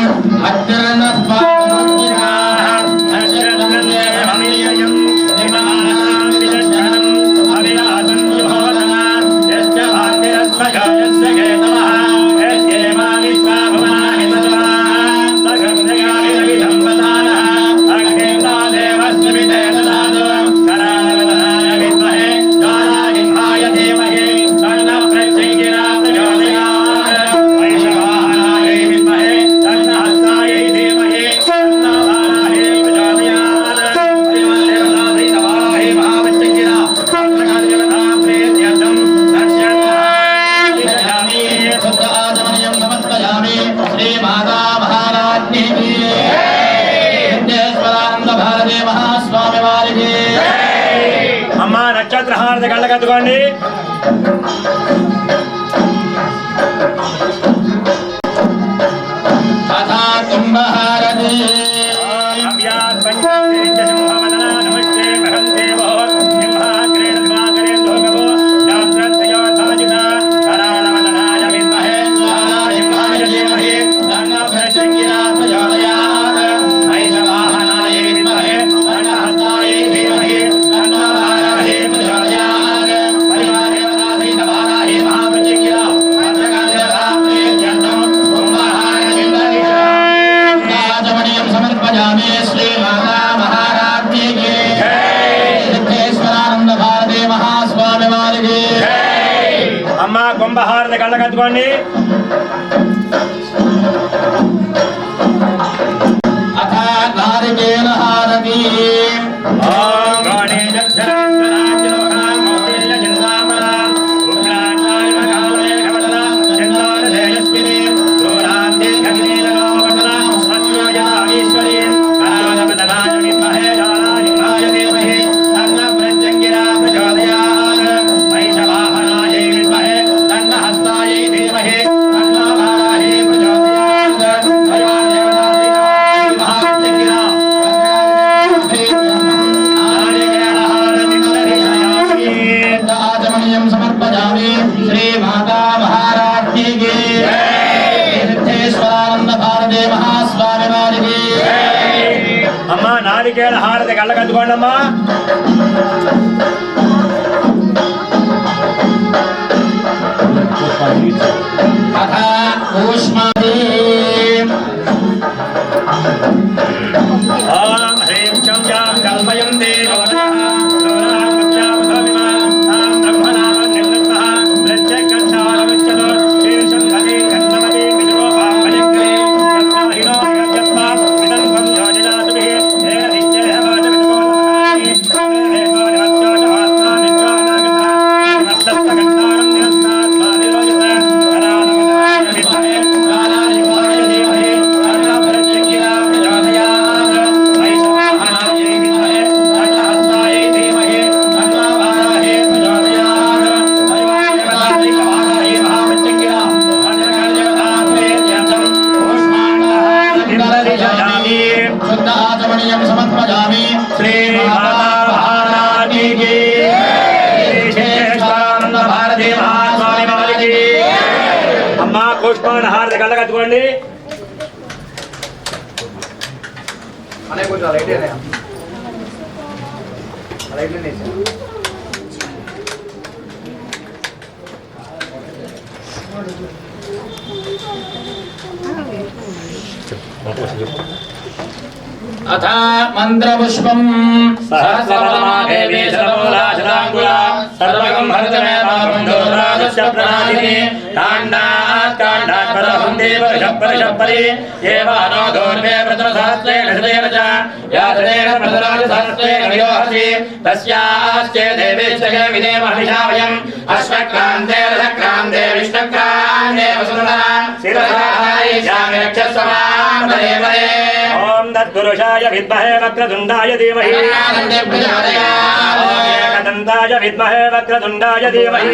S7: శ్రీ మాతా మహారాజ్ఞి కి సిద్ధేశ్వరానంద భారతీ మహాస్వామి వారికి అమ్మా నక్షత్రహారత కళ్ళకట్టుకోండి అథ కుంభహారతి నమస్తే మహంతే కరాళవదనాయ విద్మహే కాళాలింగాయ ధీమహి తన్నః ప్రచోదయాత్ వైశవాహనాయ విద్మహే తన్నహస్తాయ ధీమహి తన్నః బాలాయ ప్రచోదయాత్ పరివారదేవతాభిషవాహి మహావిష్ణుంగిరా భద్రకాళదేవతా ప్రేత్యంతం కుంభహారతిం సమర్పయామి శ్రీ మాతా మహారాజ్ఞి కి సిద్ధేశ్వరానంద భారతీ మహాస్వామి వారికి అమ్మా కుంభహారత కళ్ళకట్టుకోండి అథ నారికేల హారతి ఓం గణేశ వైశవాహనాయ విద్మహే తన్నహస్తాయ ధీమహి తన్నః నారికేళ హారతి కళ్ళకద్దుకోండమ్మా. ఓం హ్రీం చం యాం కల్పయంతే అమ్మా పుష్పాన్ని హారతి కళ్ళకద్దుకోండి.
S3: అథ మంత్రపుష్పం సహస్రపరమాదేవి శతమూలాశతాంగులా సర్వగం భరతమే పాపం దోరాదస్య ప్రణాదిని కాండాత్ కాండాత్ పరహం దేవ శప్పరి ఏవానో దోర్వే ప్రతమసహస్రేణ హృదయేన చ యాతేన ప్రతరాజ సహస్రేణ వియోహసి తస్యాశ్చే దేవేశ్చే విదేమ హవిషావయం అశ్వక్రాంతే రథక్రాంతే విష్ణుక్రాంతే వసుంధర శిరసాయ రక్షస్వాం దేవదే.
S7: ఓం తత్పురుషాయ విద్మహే వక్రతుండాయ ధీమహి ఏకదంతాయ విద్మహే వక్రతుండాయ ధీమహి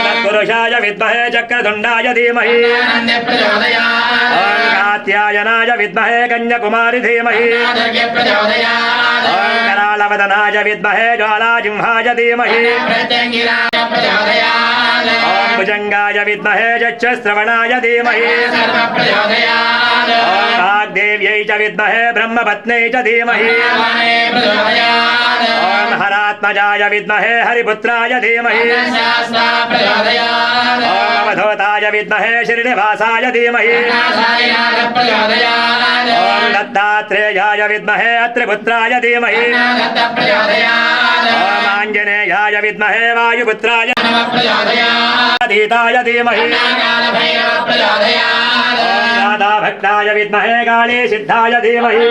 S7: తత్పురుషాయ విద్మహే చక్రతుండాయ ధీమహి కాత్యాయనాయ విద్మహే కన్యాకుమారి ధీమహి करालवदनाय विद्महे ज्वालाजिह्वाय धीमहि भुजंगाय विद्महे जच्छश्रवणाय धीमहि वाग्देव्यै च विद्महे ब्रह्मपत्न्यै च धीमहि हरात्मजाय विद्महे हरिपुत्राय धीमहि अवधूताय विद्महे श्रीनिवासाय धीमहि दत्तात्रेयाय विद्महे अत्रिपुत्राय धीमहि आंजनेयाय विद्महे वायुपुत्राय अधीताय धीमहि भक्ताय विद्महे काली सिद्धाय धीमहि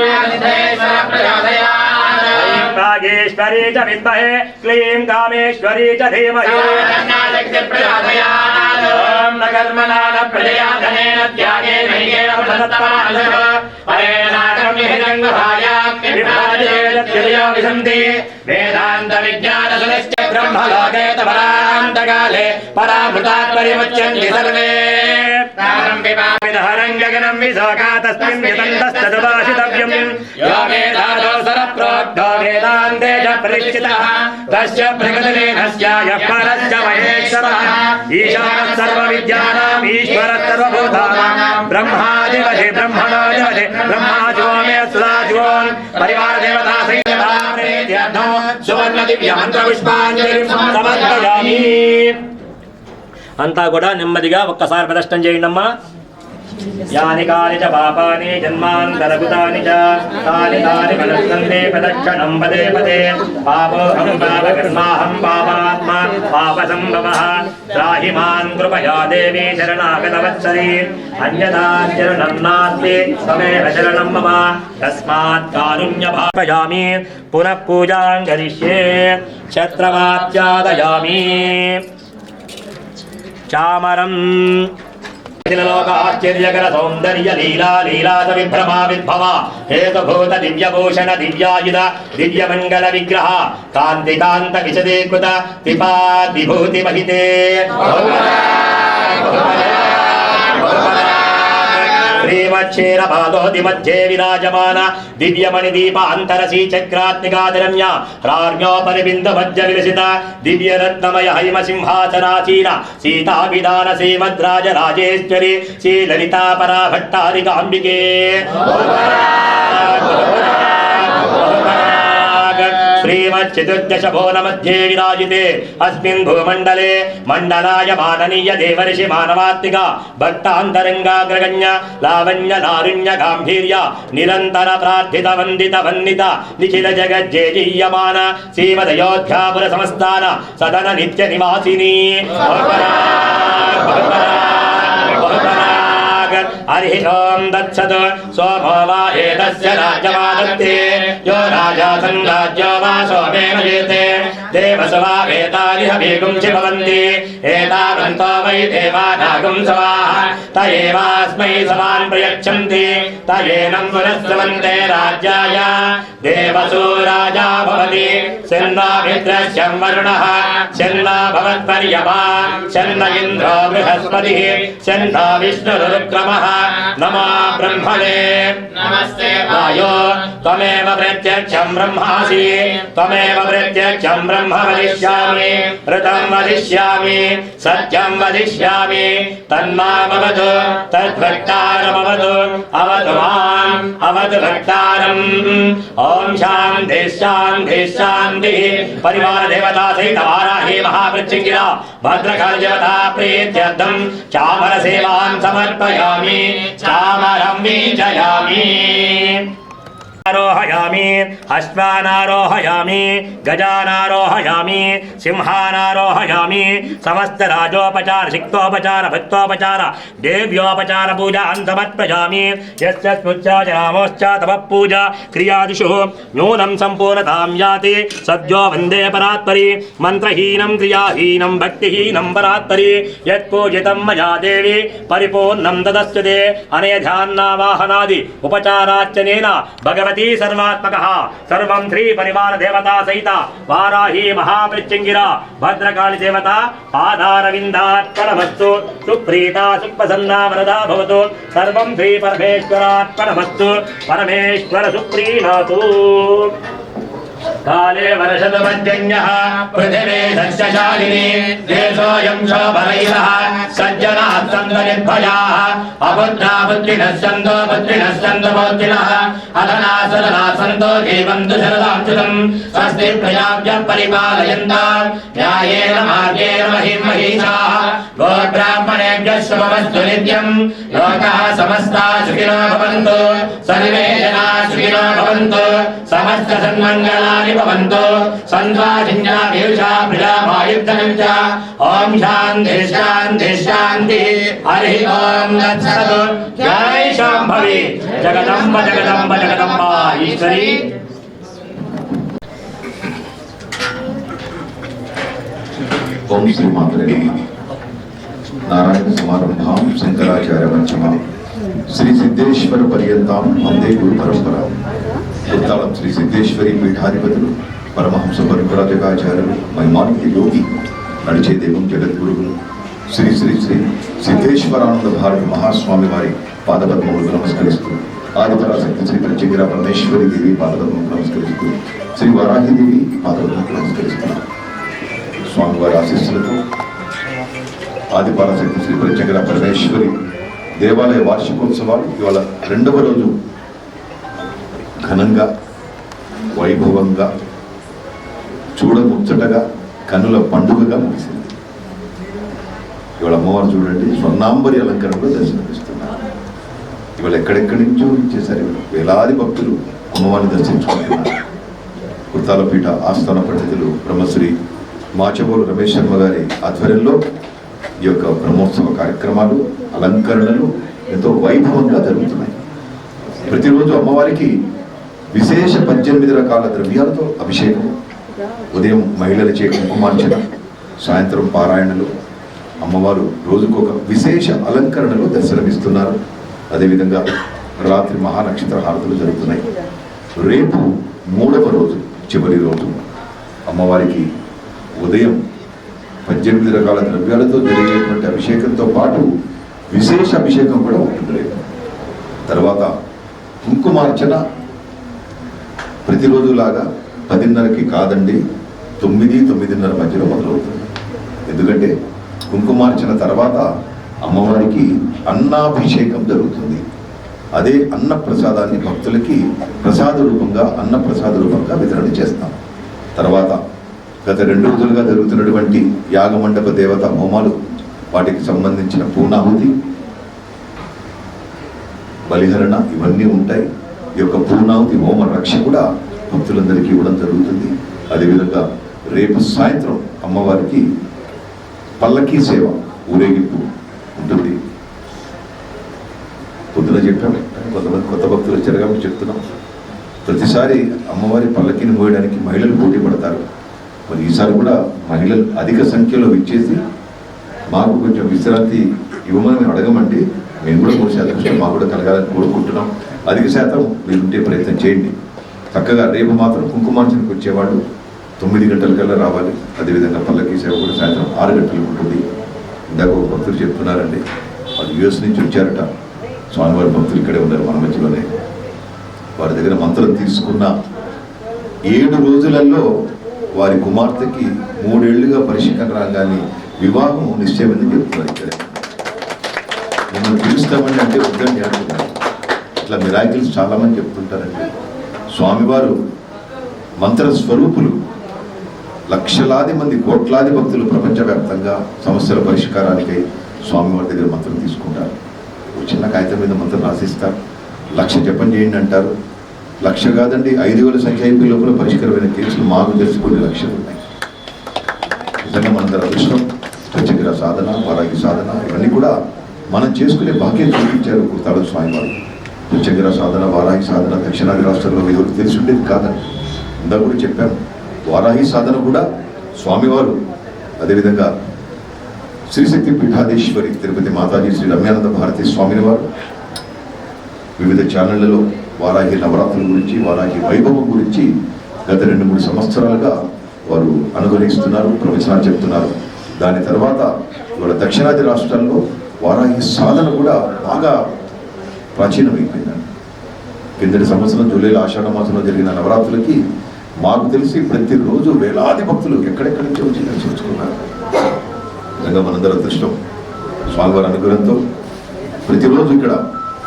S7: राजेश्वरी च विद्महे क्लीं कामेश्वरी च धीमहि ओम न कर्मणा न प्रजया धनेन त्यागेन ह्येन फलतत्पराशः परेण नाकं विभाजयेद्यदयो विसन्ति वेदान्त विज्ञानसुनिश्च ब्रह्मलोके तपरान्तकाले परामृतात् परिमुच्यन्ति सर्वे प्रारम्भिपाविदहरं गगनं विशोका तस्मिन् वितन्तस्तदुभाषितव्यम् यो वेदादो सरप्रोक्तो वेदान्ते च प्रतिष्ठितः तस्य प्रकृतिलेनस्य यः परस्य महेश्वरः ईशानः सर्वविद्यानाम् ईश्वरः सर्वभूतानां ब्रह्माधिपति ब्रह्मणोऽधिपति ब्रह्माजो मे सदाशिवोन् परिवारदेवता सहितभावेत्यर्थो सुवर्णदिव्यमन्त्रपुष्पाञ्जलिं समर्पयामि. అంతా కూడా నెమ్మదిగా ఒక్కసారి ప్రదర్శనం చేయండి అమ్మా. యాని కాని చ పాపాని జన్మాంతరగుతాని చ తాని తాని మనస్సందే ప్రదక్షిణం పదే పదే పాపోహం పాపకర్మాహం పాపాత్మ పాపసంభవః త్రాహి మాం కృపయా దేవి శరణాగతవత్సలి అన్యథా శరణం నాస్తి త్వమేవ శరణం మమ తస్మాత్ కారుణ్యభావయామి. పునః పూజాం కరిష్యే ఛత్రవాద్యాదయామి. చామరం లోకాశ్చర్యకర సౌందర్య లీలా లీలాద విభ్రమా విద్భవ హేతుభూత దివ్యభూషణ దివ్యాయుధ దివ్యమంగళ విగ్రహ కాంతి కాంత విశదీకృత పిపా విభూతి మహితే శ్రీమద్ క్షీరపాదోది మధ్యే విరాజమాన దివ్యమణి దీప అంతరసీ చక్రాత్మికాదిరమ్య రాజ్ఞోపరి బిందు మధ్య విలసిత దివ్యరత్నమయ హైమ సింహాసనాసీన సీతాభిధాన శ్రీమద్రాజ రాజేశ్వరి శ్రీ లలితా పరా భట్టారికాంబికే श्रीमच्चतुर्दश भुवन मध्ये विराजिते अस्मिन् भूमण्डले मण्डलाय माननीय देवर्षि मानवात्मिका भक्तान्तरङ्गाग्रगण्य लावण्य लारुण्य गाम्भीर्य निरन्तर प्रार्थित वन्दित वन्दित निखिल जगज्जेयीयमान श्रीमदयोध्यापुर संस्थान सदन नित्य निवासिनी हरि ओं दत्सत् सोमो वा एतस्य राज्यमादत्ते यो राजा संराज्यो वा सोमेन जेते देवसवा वेतानि हविगुंसि भवन्ति एतावन्तो वै देवानागुं सवाः त एवास्मै सवान् प्रयच्छन्ति त एनं पुनस्सवन्ते राज्याय देवसो राजा भवति शन्नामित्रश्चं वरुणः शन्ना भवत्पर्यमा शन्न इन्द्रो बृहस्पतिः शन्ना विष्णुरुक्रमः नमो ब्रह्मणे
S3: नमस्ते
S7: वायो त्वमेव प्रत्यक्षं ब्रह्मासि त्वमेव प्रत्यक्षं ब्रह्म वदिष्यामि ऋतं वदिष्यामि सत्यं वदिष्यामि तन्मामवतु तद्भक्तारमवतु अवतु माम् अवतु भक्तारम् ॐ शान्ति शान्ति शान्तिः परिवार देवता सहित वाराही महावृच्छिङ्गिरा भद्रकाली देवता प्रीत्यर्थं चामर सेवां समर्पयामि चामरं विजयामि आरोहयामि अश्वानारोहयामि गजानारोहयामि सिंहानारोहयामि समस्त राजोपचार शिक्तोपचार भक्तोपचार देव्योपचार पूजां समर्पयामि यस्य स्मुच्च नामोश्च तव पूजा क्रियादिषु न्यूनं सम्पूर्णतां याति सद्यो वन्दे परात्परि मन्त्रहीनं क्रियाहीनं भक्तिहीनं परात्परि यत्पूजितं मया देवी परिपूर्णं तदस्यते अनेध्यान्नावाहनादि उपचारार्चनेन भगवती सर्वात्मकः सर्वं श्री परिवार देवता सहित वाराही महावृच्छिङ्गिरा भद्रकाली देवता पादारविन्दार्पणमस्तु सुप्रीता सुप्रसन्ना वरदा भवतु सर्वं श्री परमेश्वरार्पणमस्तु परमेश्वर सुप्रीणातु काले वर्षदमज्जन्यः पृथिवी सस्यशालिनी देशोऽयं शोभनैरः सज्जनाः सन्तु निर्भयाः अपुत्रा पुत्रिणः सन्तु पौत्रिणः अधना सदना सन्तो जीवन्तु शरदां शुतं स्वस्ति प्रजाभ्यः परिपालयन्तां न्यायेन मार्गेण महिषाः गोब्राह्मणेभ्यः शुभमस्तु नित्यं लोकाः समस्ताः सुखिनो भवन्तु सर्वे जनाः सुखिनो भवन्तु समस्त सन्मङ्गलानि भवन्तु सन्त्वाजिन्या वीरुषा प्रजामायुद्धनं च ॐ शान्ति शान्ति शान्तिः हरि ओं तत्सत् जय शाम्भवी जगदम्ब जगदम्ब जगदम्बा ईश्वरी
S5: ओम श्री मात्रे नमः नारायण समारंभां शंकराचार्य मध्यमां श्री सिद्धेश्वर पर्यंतां वंदे गुरु परंपरा उत्तालम श्री सिद्धेश्वरी पीठाधिपతులు परमहंस परिव्राजकाचार्యులు महिमान्वित योगी నడిచే దేవం జగద్గురువులు శ్రీ శ్రీ శ్రీ సిద్ధేశ్వరానంద భారతి మహాస్వామి వారి పాదపద్మములకు నమస్కరిస్తూ ఆదిపరాశక్తి శ్రీ ప్రత్యేకరా పరమేశ్వరి దేవి పాదపద్మములకు నమస్కరిస్తూ శ్రీ వారాహి దేవి పాదపద్మములకు నమస్కరిస్తున్నారు. స్వామివారి ఆశీస్సులతో ఆదిపరాశక్తి శ్రీ ప్రత్యేకరా పరమేశ్వరి దేవాలయ వార్షికోత్సవాలు ఇవాళ రెండవ రోజు ఘనంగా వైభవంగా చూడముచ్చటగా కన్నుల పండుగగా ముగిసింది. ఇవాళ అమ్మవారు చూడండి స్వర్ణాంబరి అలంకరణలో దర్శనమిస్తున్నారు. ఇవాళ ఎక్కడెక్కడి నుంచో ఇచ్చేసారు. వేలాది భక్తులు అమ్మవారిని దర్శించుకుంటున్నారు. కుర్తాలపీఠ ఆస్థాన పండితులు బ్రహ్మశ్రీ మాచవోలు రమేష్ శర్మ గారి ఆధ్వర్యంలో ఈ యొక్క బ్రహ్మోత్సవ కార్యక్రమాలు అలంకరణలు ఎంతో వైభవంగా జరుగుతున్నాయి. ప్రతిరోజు అమ్మవారికి విశేష 18 రకాల ద్రవ్యాలతో అభిషేకం, ఉదయం మహిళలచే కుంకుమార్చన, సాయంత్రం పారాయణలు, అమ్మవారు రోజుకొక విశేష అలంకరణలో దర్శనమిస్తున్నారు. అదేవిధంగా రాత్రి మహానక్షత్ర హారతులు జరుగుతున్నాయి. రేపు 3వ రోజు చివరి రోజు అమ్మవారికి ఉదయం 18 రకాల ద్రవ్యాలతో జరిగేటువంటి అభిషేకంతో పాటు విశేష అభిషేకం కూడా ఉంటుంది. తర్వాత కుంకుమార్చన ప్రతిరోజులాగా 10:30కి కాదండి, 9-9:30 మధ్యలో మొదలవుతుంది. ఎందుకంటే కుంకుమార్చన తర్వాత అమ్మవారికి అన్నాభిషేకం జరుగుతుంది. అదే అన్న ప్రసాదాన్ని భక్తులకి ప్రసాద రూపంగా అన్నప్రసాద రూపంగా వితరణ చేస్తాం. తర్వాత గత 2 రోజులుగా జరుగుతున్నటువంటి యాగమండప దేవత హోమాలు, వాటికి సంబంధించిన పూర్ణాహుతి, బలిహరణ ఇవన్నీ ఉంటాయి. ఈ యొక్క పూర్ణాహుతి హోమ రక్ష కూడా భక్తులందరికీ ఇవ్వడం జరుగుతుంది. అదేవిధంగా రేపు సాయంత్రం అమ్మవారికి పల్లకీ సేవ ఊరేగింపు ఉంటుంది. పొద్దున చెప్పాం, కొంతమంది కొత్త భక్తులు వచ్చారు కాబట్టి చెప్తున్నాం. ప్రతిసారి అమ్మవారి పల్లకీని మోయడానికి మహిళలు పోటీ పడతారు. మరి ఈసారి కూడా మహిళలు అధిక సంఖ్యలో విచ్చేసి మాకు కొంచెం విశ్రాంతి ఇవ్వమని మేము అడగమండి. మేము కూడా మోసే అదృష్టం మాకు కూడా కలగాలని కోరుకుంటున్నాం. అధిక శాతం మీరుంటే ప్రయత్నం చేయండి. చక్కగా రేపు మాత్రం కుంకుమార్చనకు వచ్చేవాళ్ళు 9 గంటలకల్లా రావాలి. అదేవిధంగా పల్లకీ సేవ కూడా సాయంత్రం 6 గంటలకు ఉంటుంది. ఇందాక ఒక భక్తులు చెప్తున్నారండి, వాళ్ళు యుఎస్ నుంచి వచ్చారట. స్వామివారి భక్తులు ఇక్కడే ఉన్నారు మన మధ్యలోనే. వారి దగ్గర మంత్రం తీసుకున్న 7 రోజులలో వారి కుమార్తెకి 3 ఏళ్లుగా పరిశీలన రాగానే వివాహం నిశ్చయమని చెప్తున్నారు. ఇక్కడే మిమ్మల్ని పిలుస్తామండి అంటే వద్దని అంటున్నారు. ఇట్లా మిరాకిల్స్ చాలామంది చెప్తుంటారండి. స్వామివారు మంత్ర స్వరూపులు. లక్షలాది మంది, కోట్లాది భక్తులు ప్రపంచవ్యాప్తంగా సమస్యల పరిష్కారానికై స్వామివారి దగ్గర మంత్రం తీసుకుంటారు. చిన్న కాగితం మీద మంత్రం రాసిస్తారు. 1,00,000 జపం చేయండి అంటారు. 1,00,000 కాదండి, 5,000 సంఖ్య అయిపోయి లోపల పరిష్కారమైన కేసులు మాకు తెలిసి కొన్ని లక్షలు ఉన్నాయి. నిజంగా మనందరి అదృష్టం. స్వచ్ఛగ్ర సాధన, వారాగి సాధన ఇవన్నీ కూడా మనం చేసుకునే భాగ్యం చూపించారు కుర్తాడు స్వామివారు. స్వచ్ఛగ్ర సాధన, వారాగి సాధన దక్షిణాది రాష్ట్రాల్లో ఎవరికి తెలిసి ఉండేది కాదండి. ఇందా కూడా చెప్పాను. వారాహి సాధన కూడా స్వామివారు, అదేవిధంగా శ్రీశక్తి పీఠాధీశ్వరి తిరుపతి మాతాజీ శ్రీ రమ్యానంద భారతీ స్వామిని వారు వివిధ ఛానళ్లలో వారాహి నవరాత్రుల గురించి, వారాహి వైభవం గురించి గత 2-3 సంవత్సరాలుగా వారు అనుగ్రహిస్తున్నారు, ప్రవచనాలు చెప్తున్నారు. దాని తర్వాత ఇవాళ దక్షిణాది రాష్ట్రాల్లో వారాహి సాధన కూడా బాగా ప్రాచీనమైపోయిందండి. కిందటి సంవత్సరం జూలైలో ఆషాఢ మాసంలో జరిగిన నవరాత్రులకి మాకు తెలిసి ప్రతిరోజు వేలాది భక్తులు ఎక్కడెక్కడి నుంచి వచ్చి దర్శించుకున్నారు. నిజంగా మనందరి అదృష్టం. స్వామివారి అనుగ్రహంతో ప్రతిరోజు ఇక్కడ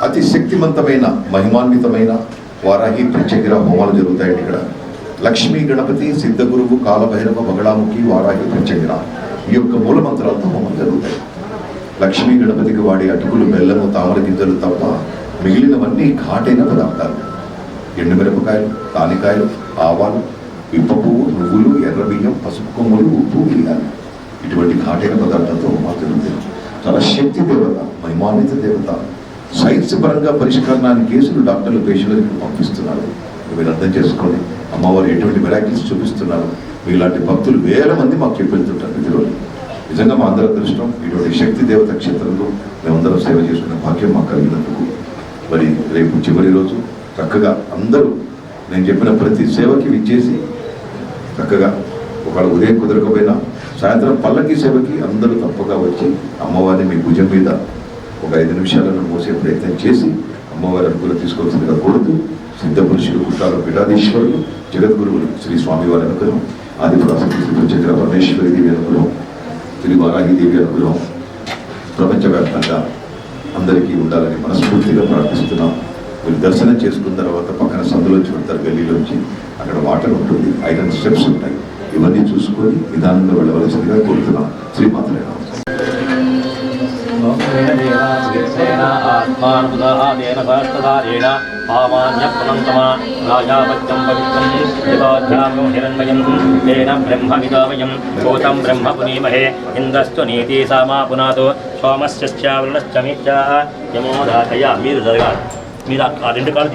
S5: అతి శక్తివంతమైన మహిమాన్వితమైన వారాహి ప్రత్యేక హోమాలు జరుగుతాయండి. ఇక్కడ లక్ష్మీ గణపతి, సిద్ధగురువు, కాలభైరవ, బగళాముఖి, వారాహి ప్రత్యేక ఈ యొక్క మూల మంత్రాలతో హోమాలు జరుగుతాయి. లక్ష్మీ గణపతికి వాడే అటుకులు, బెల్లము, తామర గింజలు తప్ప మిగిలినవన్నీ ఘాటైన పదార్థాలు. ఎండుమిరపకాయలు, తానికాయలు, ఆవాలు, ఇప్ప పువ్వు, నువ్వులు, ఎర్ర బియ్యం, పసుపు కొమ్ములు, ఉప్పు, మిరియాలు ఇటువంటి ఘాటైన పదార్థాలతో హోమాలు జరుగుతాయి. చాలా శక్తి దేవత, మహిమాన్విత దేవత. సైన్స్ పరంగా పరిష్కరణాన్ని కేసులు డాక్టర్లు పేషెంట్లకు పంపిస్తున్నారు. మీరు అర్థం చేసుకోండి అమ్మవారు ఎటువంటి మిరాకిల్స్ చూపిస్తున్నారు. మీలాంటి భక్తులు వేల మంది మాకు చెప్పెళ్తుంటారు ప్రతిరోజు. నిజంగా మా అందరి అదృష్టం. ఇటువంటి శక్తి దేవత క్షేత్రంలో మేమందరం సేవ చేసుకునే భాగ్యం మాకు కలిగినందుకు. మరి రేపు చివరి రోజు చక్కగా అందరూ నేను చెప్పిన ప్రతి సేవకి విచ్చేసి చక్కగా ఒకవేళ ఉదయం కుదరకపోయినా సాయంత్రం పల్లకి సేవకి అందరూ తప్పగా వచ్చి అమ్మవారిని మీ భుజం మీద ఒక 5 నిమిషాలను మోసే ప్రయత్నం చేసి అమ్మవారి అనుకూలం తీసుకోవాల్సిందిగా కోరుతూ సిద్ధపురుషులు, కుట్టాల పీఠాధీశ్వరులు, జగద్గురువులు శ్రీ స్వామివారి అనుగ్రహం, ఆదిపురాశక్తి శ్రీ ప్రత్యేక పరమేశ్వరి దేవి అనుగ్రహం, శ్రీ వారాహి దేవి అనుగ్రహం ప్రపంచవ్యాప్తంగా అందరికీ ఉండాలని మనస్ఫూర్తిగా ప్రార్థిస్తున్నాం. మీరు దర్శనం చేసుకున్న తర్వాత పక్కన సందులోంచి వెళ్తారు, గల్లీలోంచి. అక్కడ వాటర్ ఉంటుంది, 5 స్టెప్స్ ఉంటాయి. ఇవన్నీ చూసుకొని నిదానంగా వెళ్ళవలసిందిగా కోరుతున్నాం. శ్రీమాతలే
S7: ఆత్మానుదాహేన సహస్రధారేణ పామాన్యప్రణంతమా రాజాపత్యం పవిత్రం హితాధ్యామో హిరణ్మయం తేన బ్రహ్మవిదామయం భూతం బ్రహ్మ పునీమహే ఇంద్రస్తు నీతి సామా పునాతో సోమస్య వరుణశ్చ మిత్యా యమోదాతయ. మీరు జరగాలి. మీరు ఆ 2 కాళ్ళు